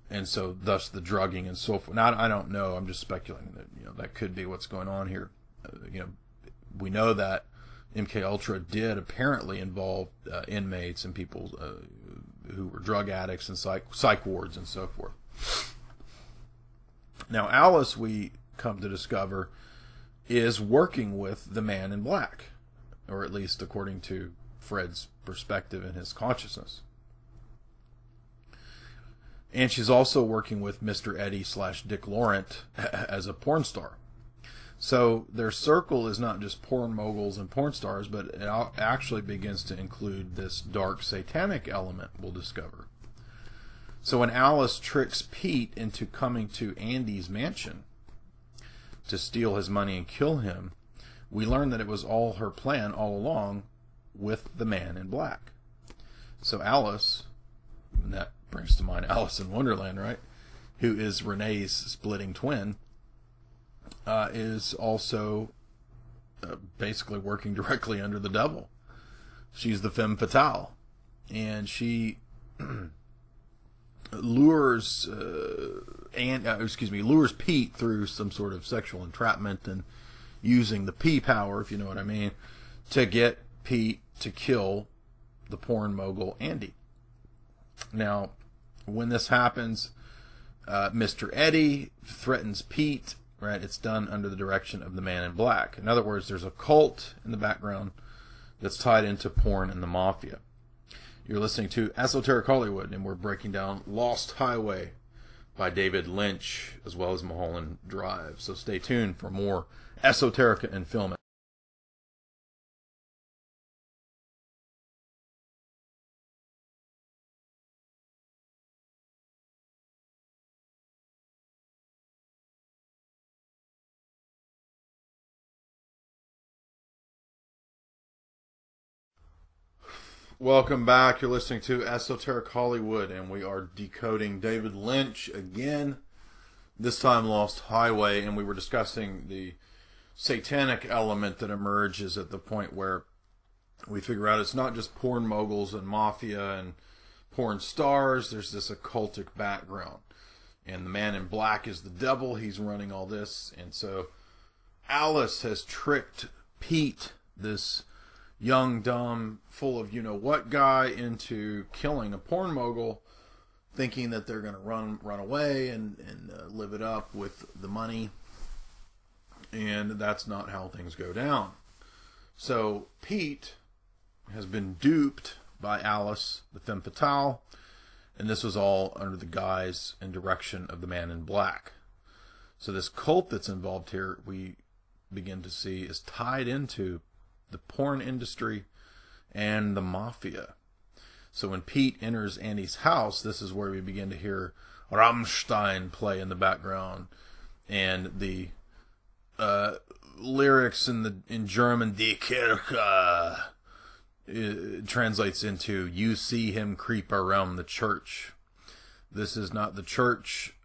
And so thus the drugging and so forth. Now, I don't know. I'm just speculating that, that could be what's going on here. We know that MKUltra did apparently involve inmates and people who were drug addicts and psych wards and so forth. Now, Alice, we come to discover, is working with the man in black, or at least according to Fred's perspective and his consciousness. And she's also working with Mr. Eddie / Dick Laurent as a porn star. So their circle is not just porn moguls and porn stars, but it actually begins to include this dark satanic element, we'll discover. So when Alice tricks Pete into coming to Andy's mansion to steal his money and kill him, we learn that it was all her plan all along with the man in black. So Alice, and that brings to mind Alice in Wonderland, right? Who is Renee's splitting twin, is also basically working directly under the devil. She's the femme fatale, and she lures Pete through some sort of sexual entrapment and using the P power, if you know what I mean, to get Pete to kill the porn mogul Andy. Now, when this happens, Mr. Eddie threatens Pete. Right, it's done under the direction of the man in black. In other words, there's a cult in the background that's tied into porn and the mafia. You're listening to Esoteric Hollywood, and we're breaking down Lost Highway by David Lynch, as well as Mulholland Drive. So stay tuned for more esoterica and film. Welcome back. You're listening to Esoteric Hollywood, and we are decoding David Lynch again. This time, Lost Highway, and we were discussing the satanic element that emerges at the point where we figure out it's not just porn moguls and mafia and porn stars. There's this occultic background, and the man in black is the devil. He's running all this, and so Alice has tricked Pete, this young, dumb, full of you-know-what guy, into killing a porn mogul, thinking that they're going to run away and live it up with the money. And that's not how things go down. So Pete has been duped by Alice, the femme fatale, and this was all under the guise and direction of the man in black. So this cult that's involved here, we begin to see, is tied into the porn industry and the mafia. So when Pete enters Annie's house, this is where we begin to hear Rammstein play in the background, and the lyrics in German, Die Kirche, it translates into "You see him creep around the church." This is not the church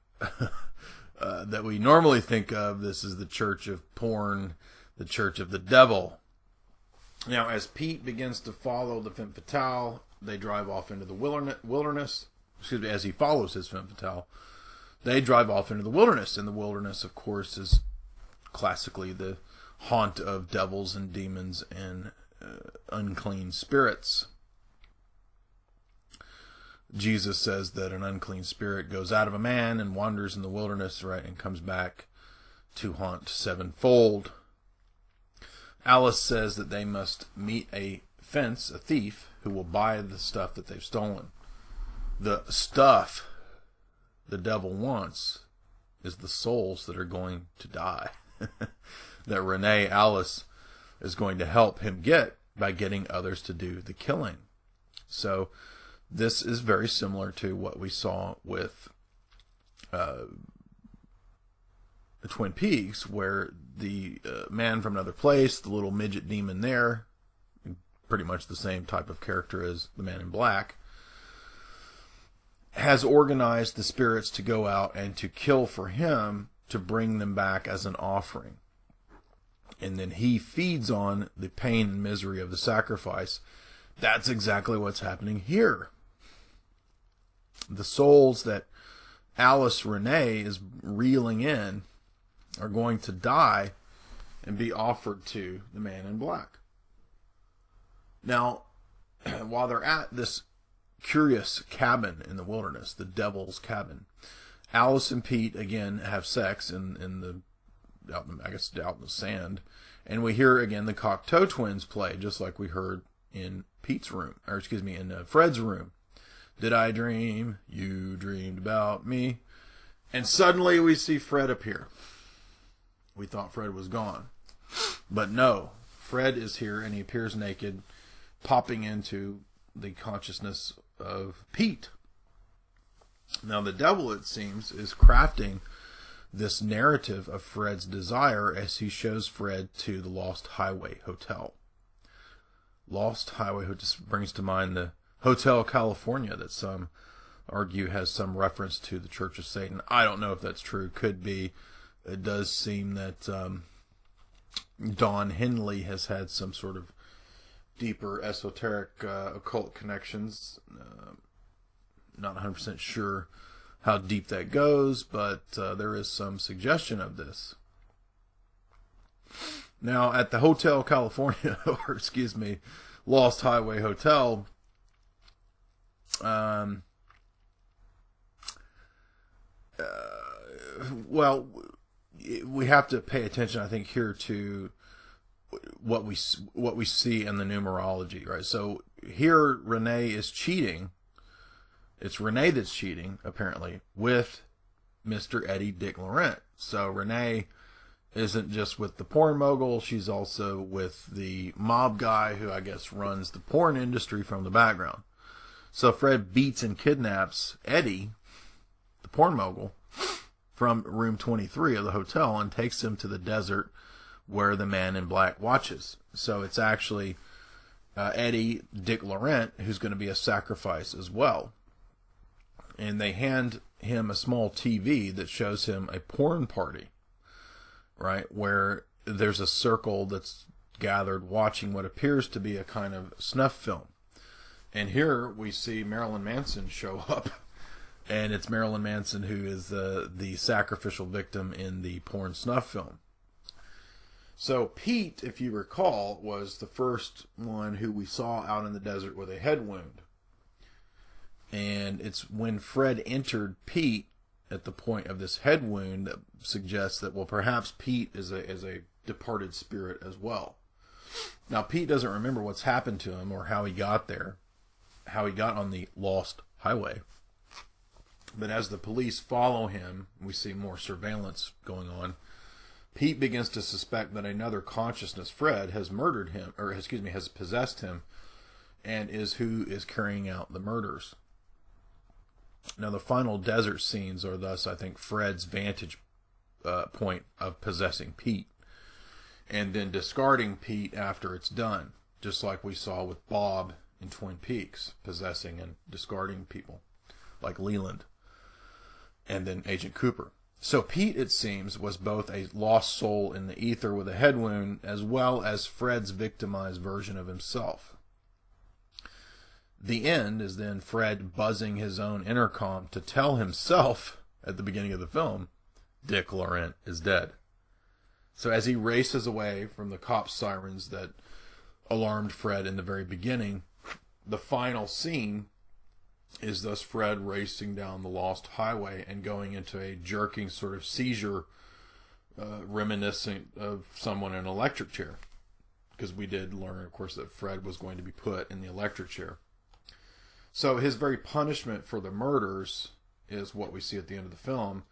that we normally think of. This is the church of porn, the church of the devil. Now, as Pete begins to follow the femme fatale, they drive off into the wilderness. Excuse me, as he follows his femme fatale, they drive off into the wilderness. And the wilderness, of course, is classically the haunt of devils and demons and unclean spirits. Jesus says that an unclean spirit goes out of a man and wanders in the wilderness, right, and comes back to haunt sevenfold. Alice says that they must meet a thief, who will buy the stuff that they've stolen. The stuff the devil wants is the souls that are going to die, that Renee Alice is going to help him get by getting others to do the killing. So this is very similar to what we saw with Twin Peaks, where the man from another place, the little midget demon there, pretty much the same type of character as the man in black, has organized the spirits to go out and to kill for him, to bring them back as an offering. And then he feeds on the pain and misery of the sacrifice. That's exactly what's happening here. The souls that Alice Renee is reeling in are going to die and be offered to the man in black. Now, while they're at this curious cabin in the wilderness, the devil's cabin, Alice and Pete again have sex in the, out in the sand, and we hear again the Cocteau Twins play, just like we heard in Pete's room, in Fred's room. Did I dream? You dreamed about me. And suddenly we see Fred appear. We thought Fred was gone. But no, Fred is here, and he appears naked, popping into the consciousness of Pete. Now the devil, it seems, is crafting this narrative of Fred's desire as he shows Fred to the Lost Highway Hotel. Lost Highway just brings to mind the Hotel California that some argue has some reference to the Church of Satan. I don't know if that's true. Could be. It does seem that Don Henley has had some sort of deeper esoteric occult connections. Not 100% sure how deep that goes, but there is some suggestion of this. Now, at the Hotel California, or Lost Highway Hotel, well, we have to pay attention, I think, here to what we see in the numerology, right? So here, Renee is cheating. It's Renee that's cheating, apparently, with Mr. Eddie Dick Laurent. So Renee isn't just with the porn mogul, she's also with the mob guy who I guess runs the porn industry from the background. So Fred beats and kidnaps Eddie, the porn mogul, from room 23 of the hotel and takes him to the desert where the man in black watches. So it's actually Eddie Dick Laurent, who's going to be a sacrifice as well. And they hand him a small TV that shows him a porn party, right, where there's a circle that's gathered watching what appears to be a kind of snuff film. And here we see Marilyn Manson show up, and it's Marilyn Manson who is the sacrificial victim in the porn snuff film. So Pete, if you recall, was the first one who we saw out in the desert with a head wound. And it's when Fred entered Pete at the point of this head wound that suggests that, well, perhaps Pete is a departed spirit as well. Now, Pete doesn't remember what's happened to him or how he got there, how he got on the lost highway. But as the police follow him, we see more surveillance going on. Pete begins to suspect that another consciousness, Fred, has murdered him, or has possessed him, and is who is carrying out the murders. Now, the final desert scenes are thus, I think, Fred's vantage point of possessing Pete, and then discarding Pete after it's done, just like we saw with Bob in Twin Peaks, possessing and discarding people, like Leland, and then Agent Cooper. So Pete, it seems, was both a lost soul in the ether with a head wound, as well as Fred's victimized version of himself. The end is then Fred buzzing his own intercom to tell himself, at the beginning of the film, Dick Laurent is dead. So as he races away from the cop sirens that alarmed Fred in the very beginning, the final scene is thus Fred racing down the lost highway and going into a jerking sort of seizure, reminiscent of someone in an electric chair. Because we did learn, of course, that Fred was going to be put in the electric chair. So his very punishment for the murders is what we see at the end of the film.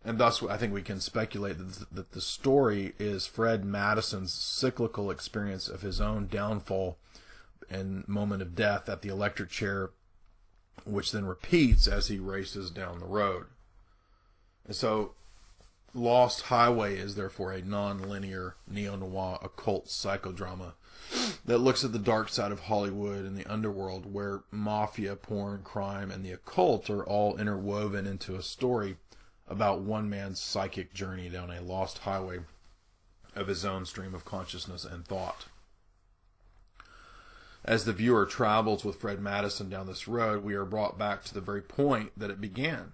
And thus, I think we can speculate that the story is Fred Madison's cyclical experience of his own downfall and moment of death at the electric chair, which then repeats as he races down the road. And so Lost Highway is therefore a non-linear neo-noir occult psychodrama that looks at the dark side of Hollywood and the underworld, where mafia, porn, crime, and the occult are all interwoven into a story about one man's psychic journey down a lost highway of his own stream of consciousness and thought. As the viewer travels with Fred Madison down this road, we are brought back to the very point that it began.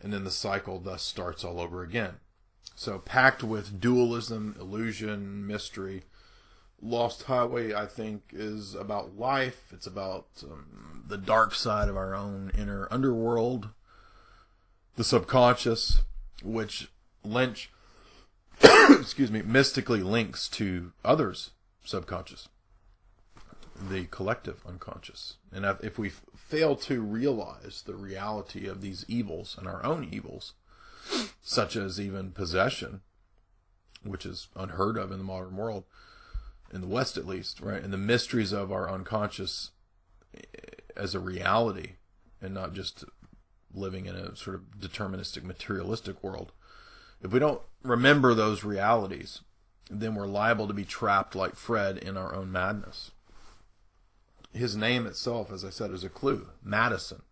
And then the cycle thus starts all over again. So packed with dualism, illusion, mystery, Lost Highway, I think, is about life. It's about the dark side of our own inner underworld, the subconscious, which Lynch, mystically links to others' subconscious, the collective unconscious. And if we fail to realize the reality of these evils and our own evils, such as even possession, which is unheard of in the modern world, in the West at least, right? And the mysteries of our unconscious as a reality and not just living in a sort of deterministic, materialistic world. If we don't remember those realities, then we're liable to be trapped like Fred in our own madness. His name itself, as I said, is a clue, Madison.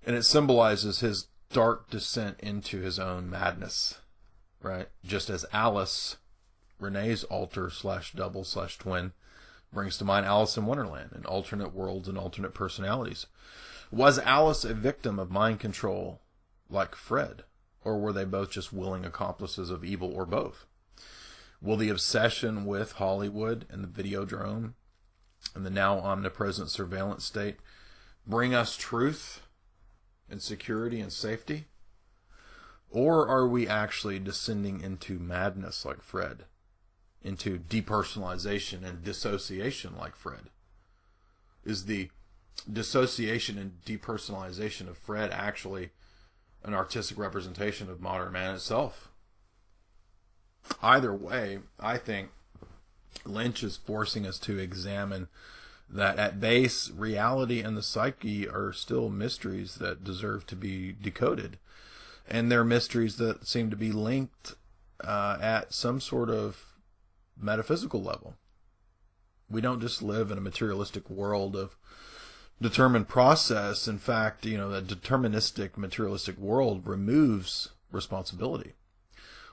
And it symbolizes his dark descent into his own madness, right? Just as Alice, Renee's alter / double / twin, brings to mind Alice in Wonderland and alternate worlds and alternate personalities. Was Alice a victim of mind control like Fred? Or were they both just willing accomplices of evil, or both? Will the obsession with Hollywood and the Videodrome and the now omnipresent surveillance state bring us truth and security and safety? Or are we actually descending into madness like Fred? Into depersonalization and dissociation like Fred? Is the dissociation and depersonalization of Fred actually an artistic representation of modern man itself? Either way, I think Lynch is forcing us to examine that at base, reality and the psyche are still mysteries that deserve to be decoded. And they're mysteries that seem to be linked at some sort of metaphysical level. We don't just live in a materialistic world of determined process. In fact, you know, a deterministic, materialistic world removes responsibility.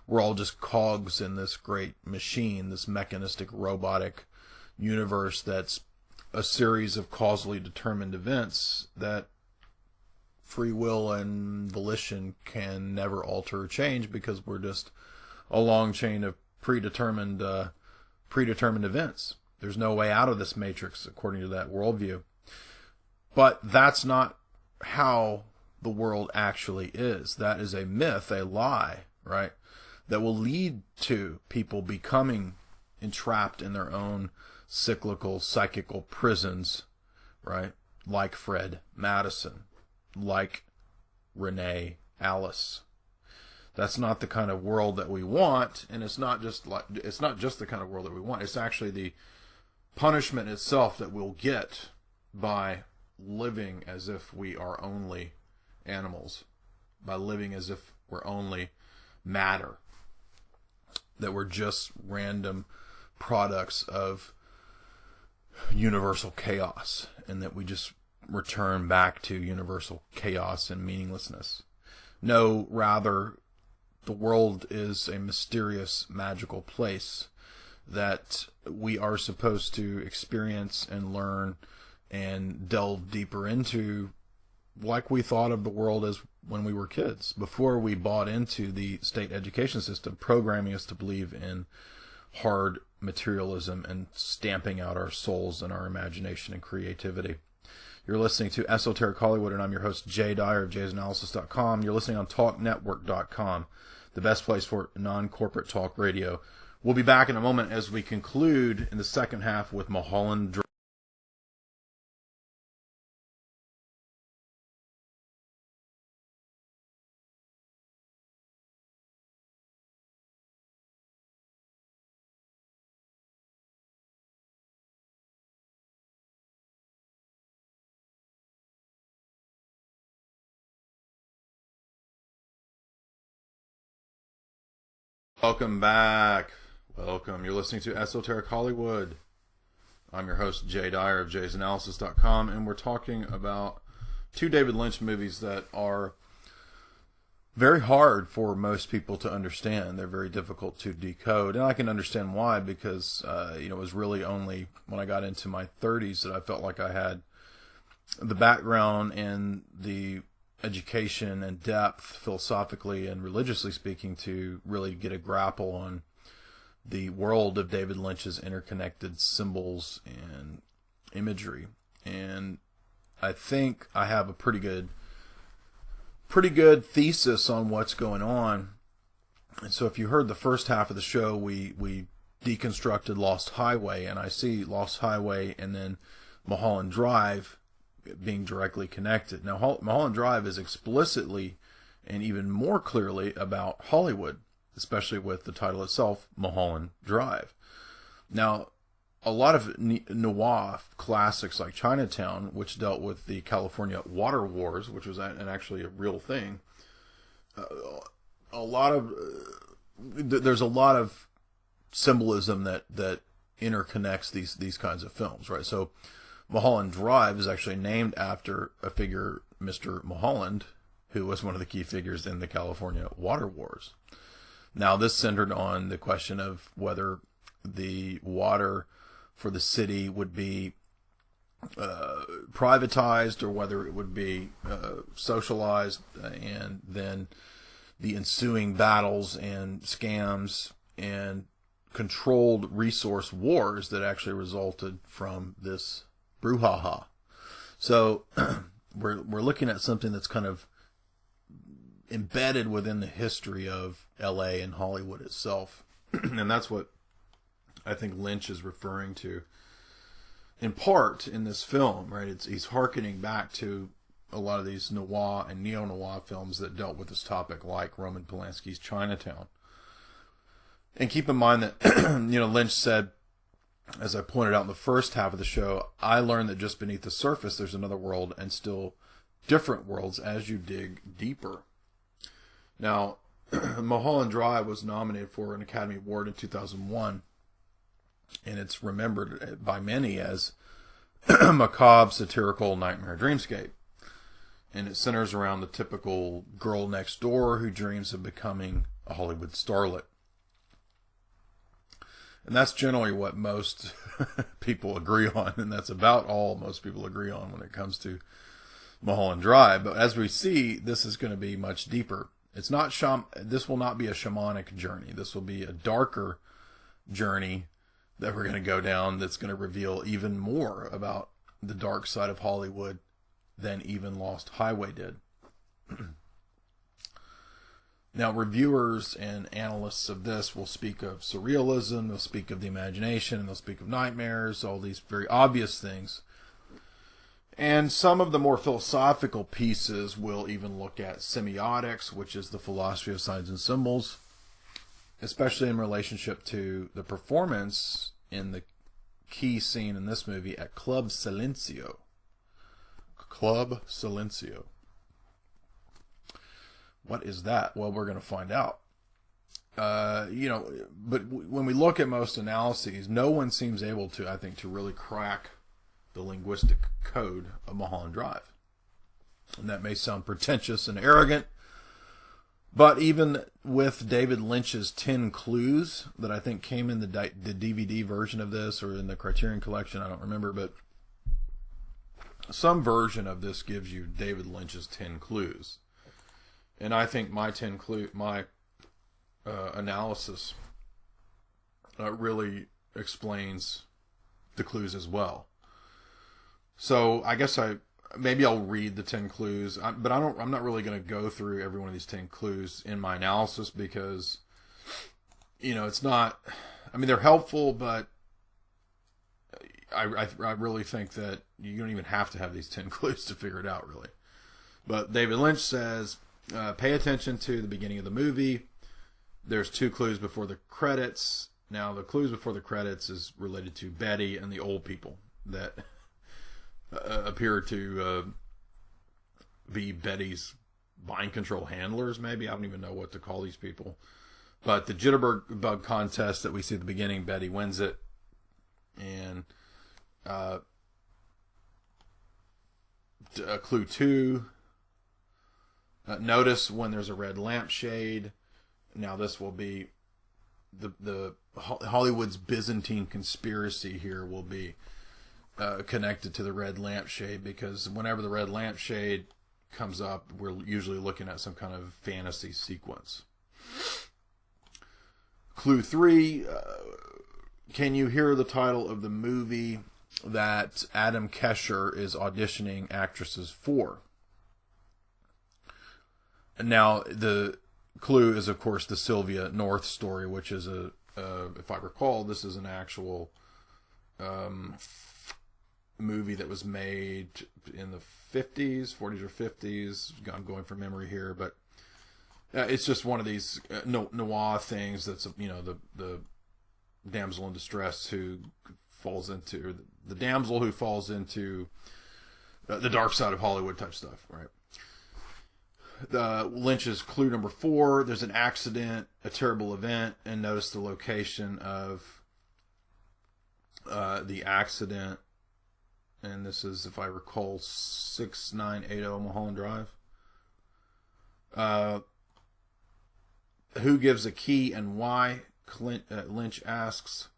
We're all just cogs in this great machine, this mechanistic, robotic universe that's a series of causally determined events that free will and volition can never alter or change, because we're just a long chain of predetermined events. There's no way out of this matrix, according to that worldview. But that's not how the world actually is. That is a myth, a lie, right? That will lead to people becoming entrapped in their own cyclical, psychical prisons, right? Like Fred Madison, like Renee Alice. That's not the kind of world that we want, and it's not just the kind of world that we want. It's actually the punishment itself that we'll get by living as if we are only animals, by living as if we're only matter, that we're just random products of universal chaos, and that we just return back to universal chaos and meaninglessness. No, rather, the world is a mysterious, magical place that we are supposed to experience and learn and delve deeper into, like we thought of the world as when we were kids, before we bought into the state education system programming us to believe in hard materialism and stamping out our souls and our imagination and creativity. You're listening to Esoteric Hollywood, and I'm your host, Jay Dyer of jaysanalysis.com. You're listening on talknetwork.com, the best place for non-corporate talk radio. We'll be back in a moment as we conclude in the second half with Mulholland Drive. Welcome back. Welcome. You're listening to Esoteric Hollywood. I'm your host, Jay Dyer of jaysanalysis.com, and we're talking about two David Lynch movies that are very hard for most people to understand. They're very difficult to decode, and I can understand why, because it was really only when I got into my 30s that I felt like I had the background and the education and depth, philosophically and religiously speaking, to really get a grapple on the world of David Lynch's interconnected symbols and imagery. And I think I have a pretty good thesis on what's going on. And so if you heard the first half of the show, we deconstructed Lost Highway, and I see Lost Highway and then Mulholland Drive being directly connected. Now, Mulholland Drive is explicitly and even more clearly about Hollywood, especially with the title itself, Mulholland Drive. Now, a lot of noir classics like Chinatown, which dealt with the California water wars, which was actually a real thing, there's a lot of symbolism that interconnects these kinds of films, right? So Mulholland Drive is actually named after a figure, Mr. Mulholland, who was one of the key figures in the California water wars. Now, this centered on the question of whether the water for the city would be privatized or whether it would be socialized, and then the ensuing battles and scams and controlled resource wars that actually resulted from this brouhaha. So we're looking at something that's kind of embedded within the history of LA and Hollywood itself. And that's what I think Lynch is referring to in part in this film, right? He's hearkening back to a lot of these noir and neo-noir films that dealt with this topic, like Roman Polanski's Chinatown. And keep in mind that, Lynch said, as I pointed out in the first half of the show, I learned that just beneath the surface there's another world, and still different worlds as you dig deeper. Now, Mulholland Drive was nominated for an Academy Award in 2001 And it's remembered by many as macabre, satirical nightmare dreamscape. And it centers around the typical girl next door who dreams of becoming a Hollywood starlet. And that's generally what most people agree on, and that's about all most people agree on when it comes to Mulholland Drive. But as we see, this is going to be much deeper. It's not this will not be a shamanic journey. This will be a darker journey that we're going to go down that's going to reveal even more about the dark side of Hollywood than even Lost Highway did. Now, reviewers and analysts of this will speak of surrealism, they'll speak of the imagination, and they'll speak of nightmares, all these very obvious things. And some of the more philosophical pieces will even look at semiotics, which is the philosophy of signs and symbols, especially in relationship to the performance in the key scene in this movie at Club Silencio. Club Silencio. What is that? Well, we're going to find out. But when we look at most analyses, no one seems able to, I think, to really crack the linguistic code of Mulholland Drive. And that may sound pretentious and arrogant, but even with David Lynch's 10 clues that I think came in the DVD version of this or in the Criterion Collection, I don't remember, but some version of this gives you David Lynch's 10 clues. And I think my analysis really explains the clues as well. So I guess maybe I'll read the 10 clues, but I'm not really going to go through every one of these 10 clues in my analysis because, it's not. I mean, they're helpful, but I really think that you don't even have to have these 10 clues to figure it out, really. But David Lynch says, pay attention to the beginning of the movie. There's 2 clues before the credits. Now, the clues before the credits is related to Betty and the old people that appear to be Betty's mind control handlers, maybe. I don't even know what to call these people. But the jitterbug bug contest that we see at the beginning, Betty wins it. And clue 2, notice when there's a red lampshade. Now this will be the Hollywood's Byzantine conspiracy here will be connected to the red lampshade, because whenever the red lampshade comes up, we're usually looking at some kind of fantasy sequence. Clue 3, can you hear the title of the movie that Adam Kesher is auditioning actresses for? And now the clue is, of course, the Sylvia North story, which is if I recall, this is an actual movie that was made in the 40s or 50s. I'm going from memory here, but it's just one of these noir things that's, the damsel in distress who falls into, the damsel who falls into the dark side of Hollywood type stuff, right? Lynch's clue number 4, there's an accident, a terrible event, and notice the location of the accident. And this is, if I recall, 6980 Mulholland Drive. Who gives a key and why? Lynch asks.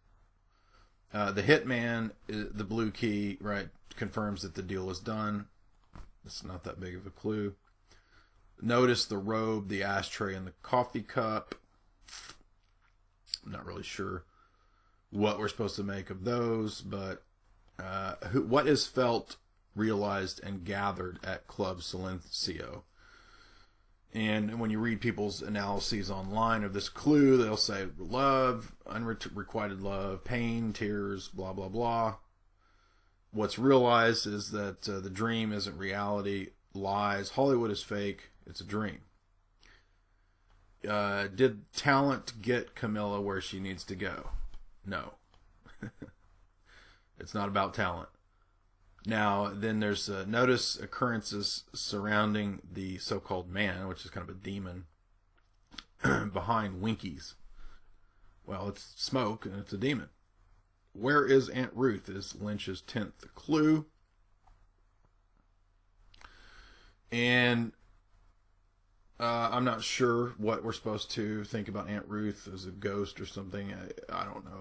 The hitman, the blue key, right, confirms that the deal is done. It's not that big of a clue. Notice the robe, the ashtray, and the coffee cup. I'm not really sure what we're supposed to make of those, but what is felt, realized, and gathered at Club Silencio? And when you read people's analyses online of this clue, they'll say love, unrequited love, pain, tears, blah, blah, blah. What's realized is that the dream isn't reality, lies, Hollywood is fake, it's a dream. Did talent get Camilla where she needs to go? No. It's not about talent. Now, then there's notice occurrences surrounding the so-called man, which is kind of a demon, behind Winkies. Well, it's smoke and it's a demon. Where is Aunt Ruth is Lynch's 10th clue. And I'm not sure what we're supposed to think about Aunt Ruth as a ghost or something. I don't know.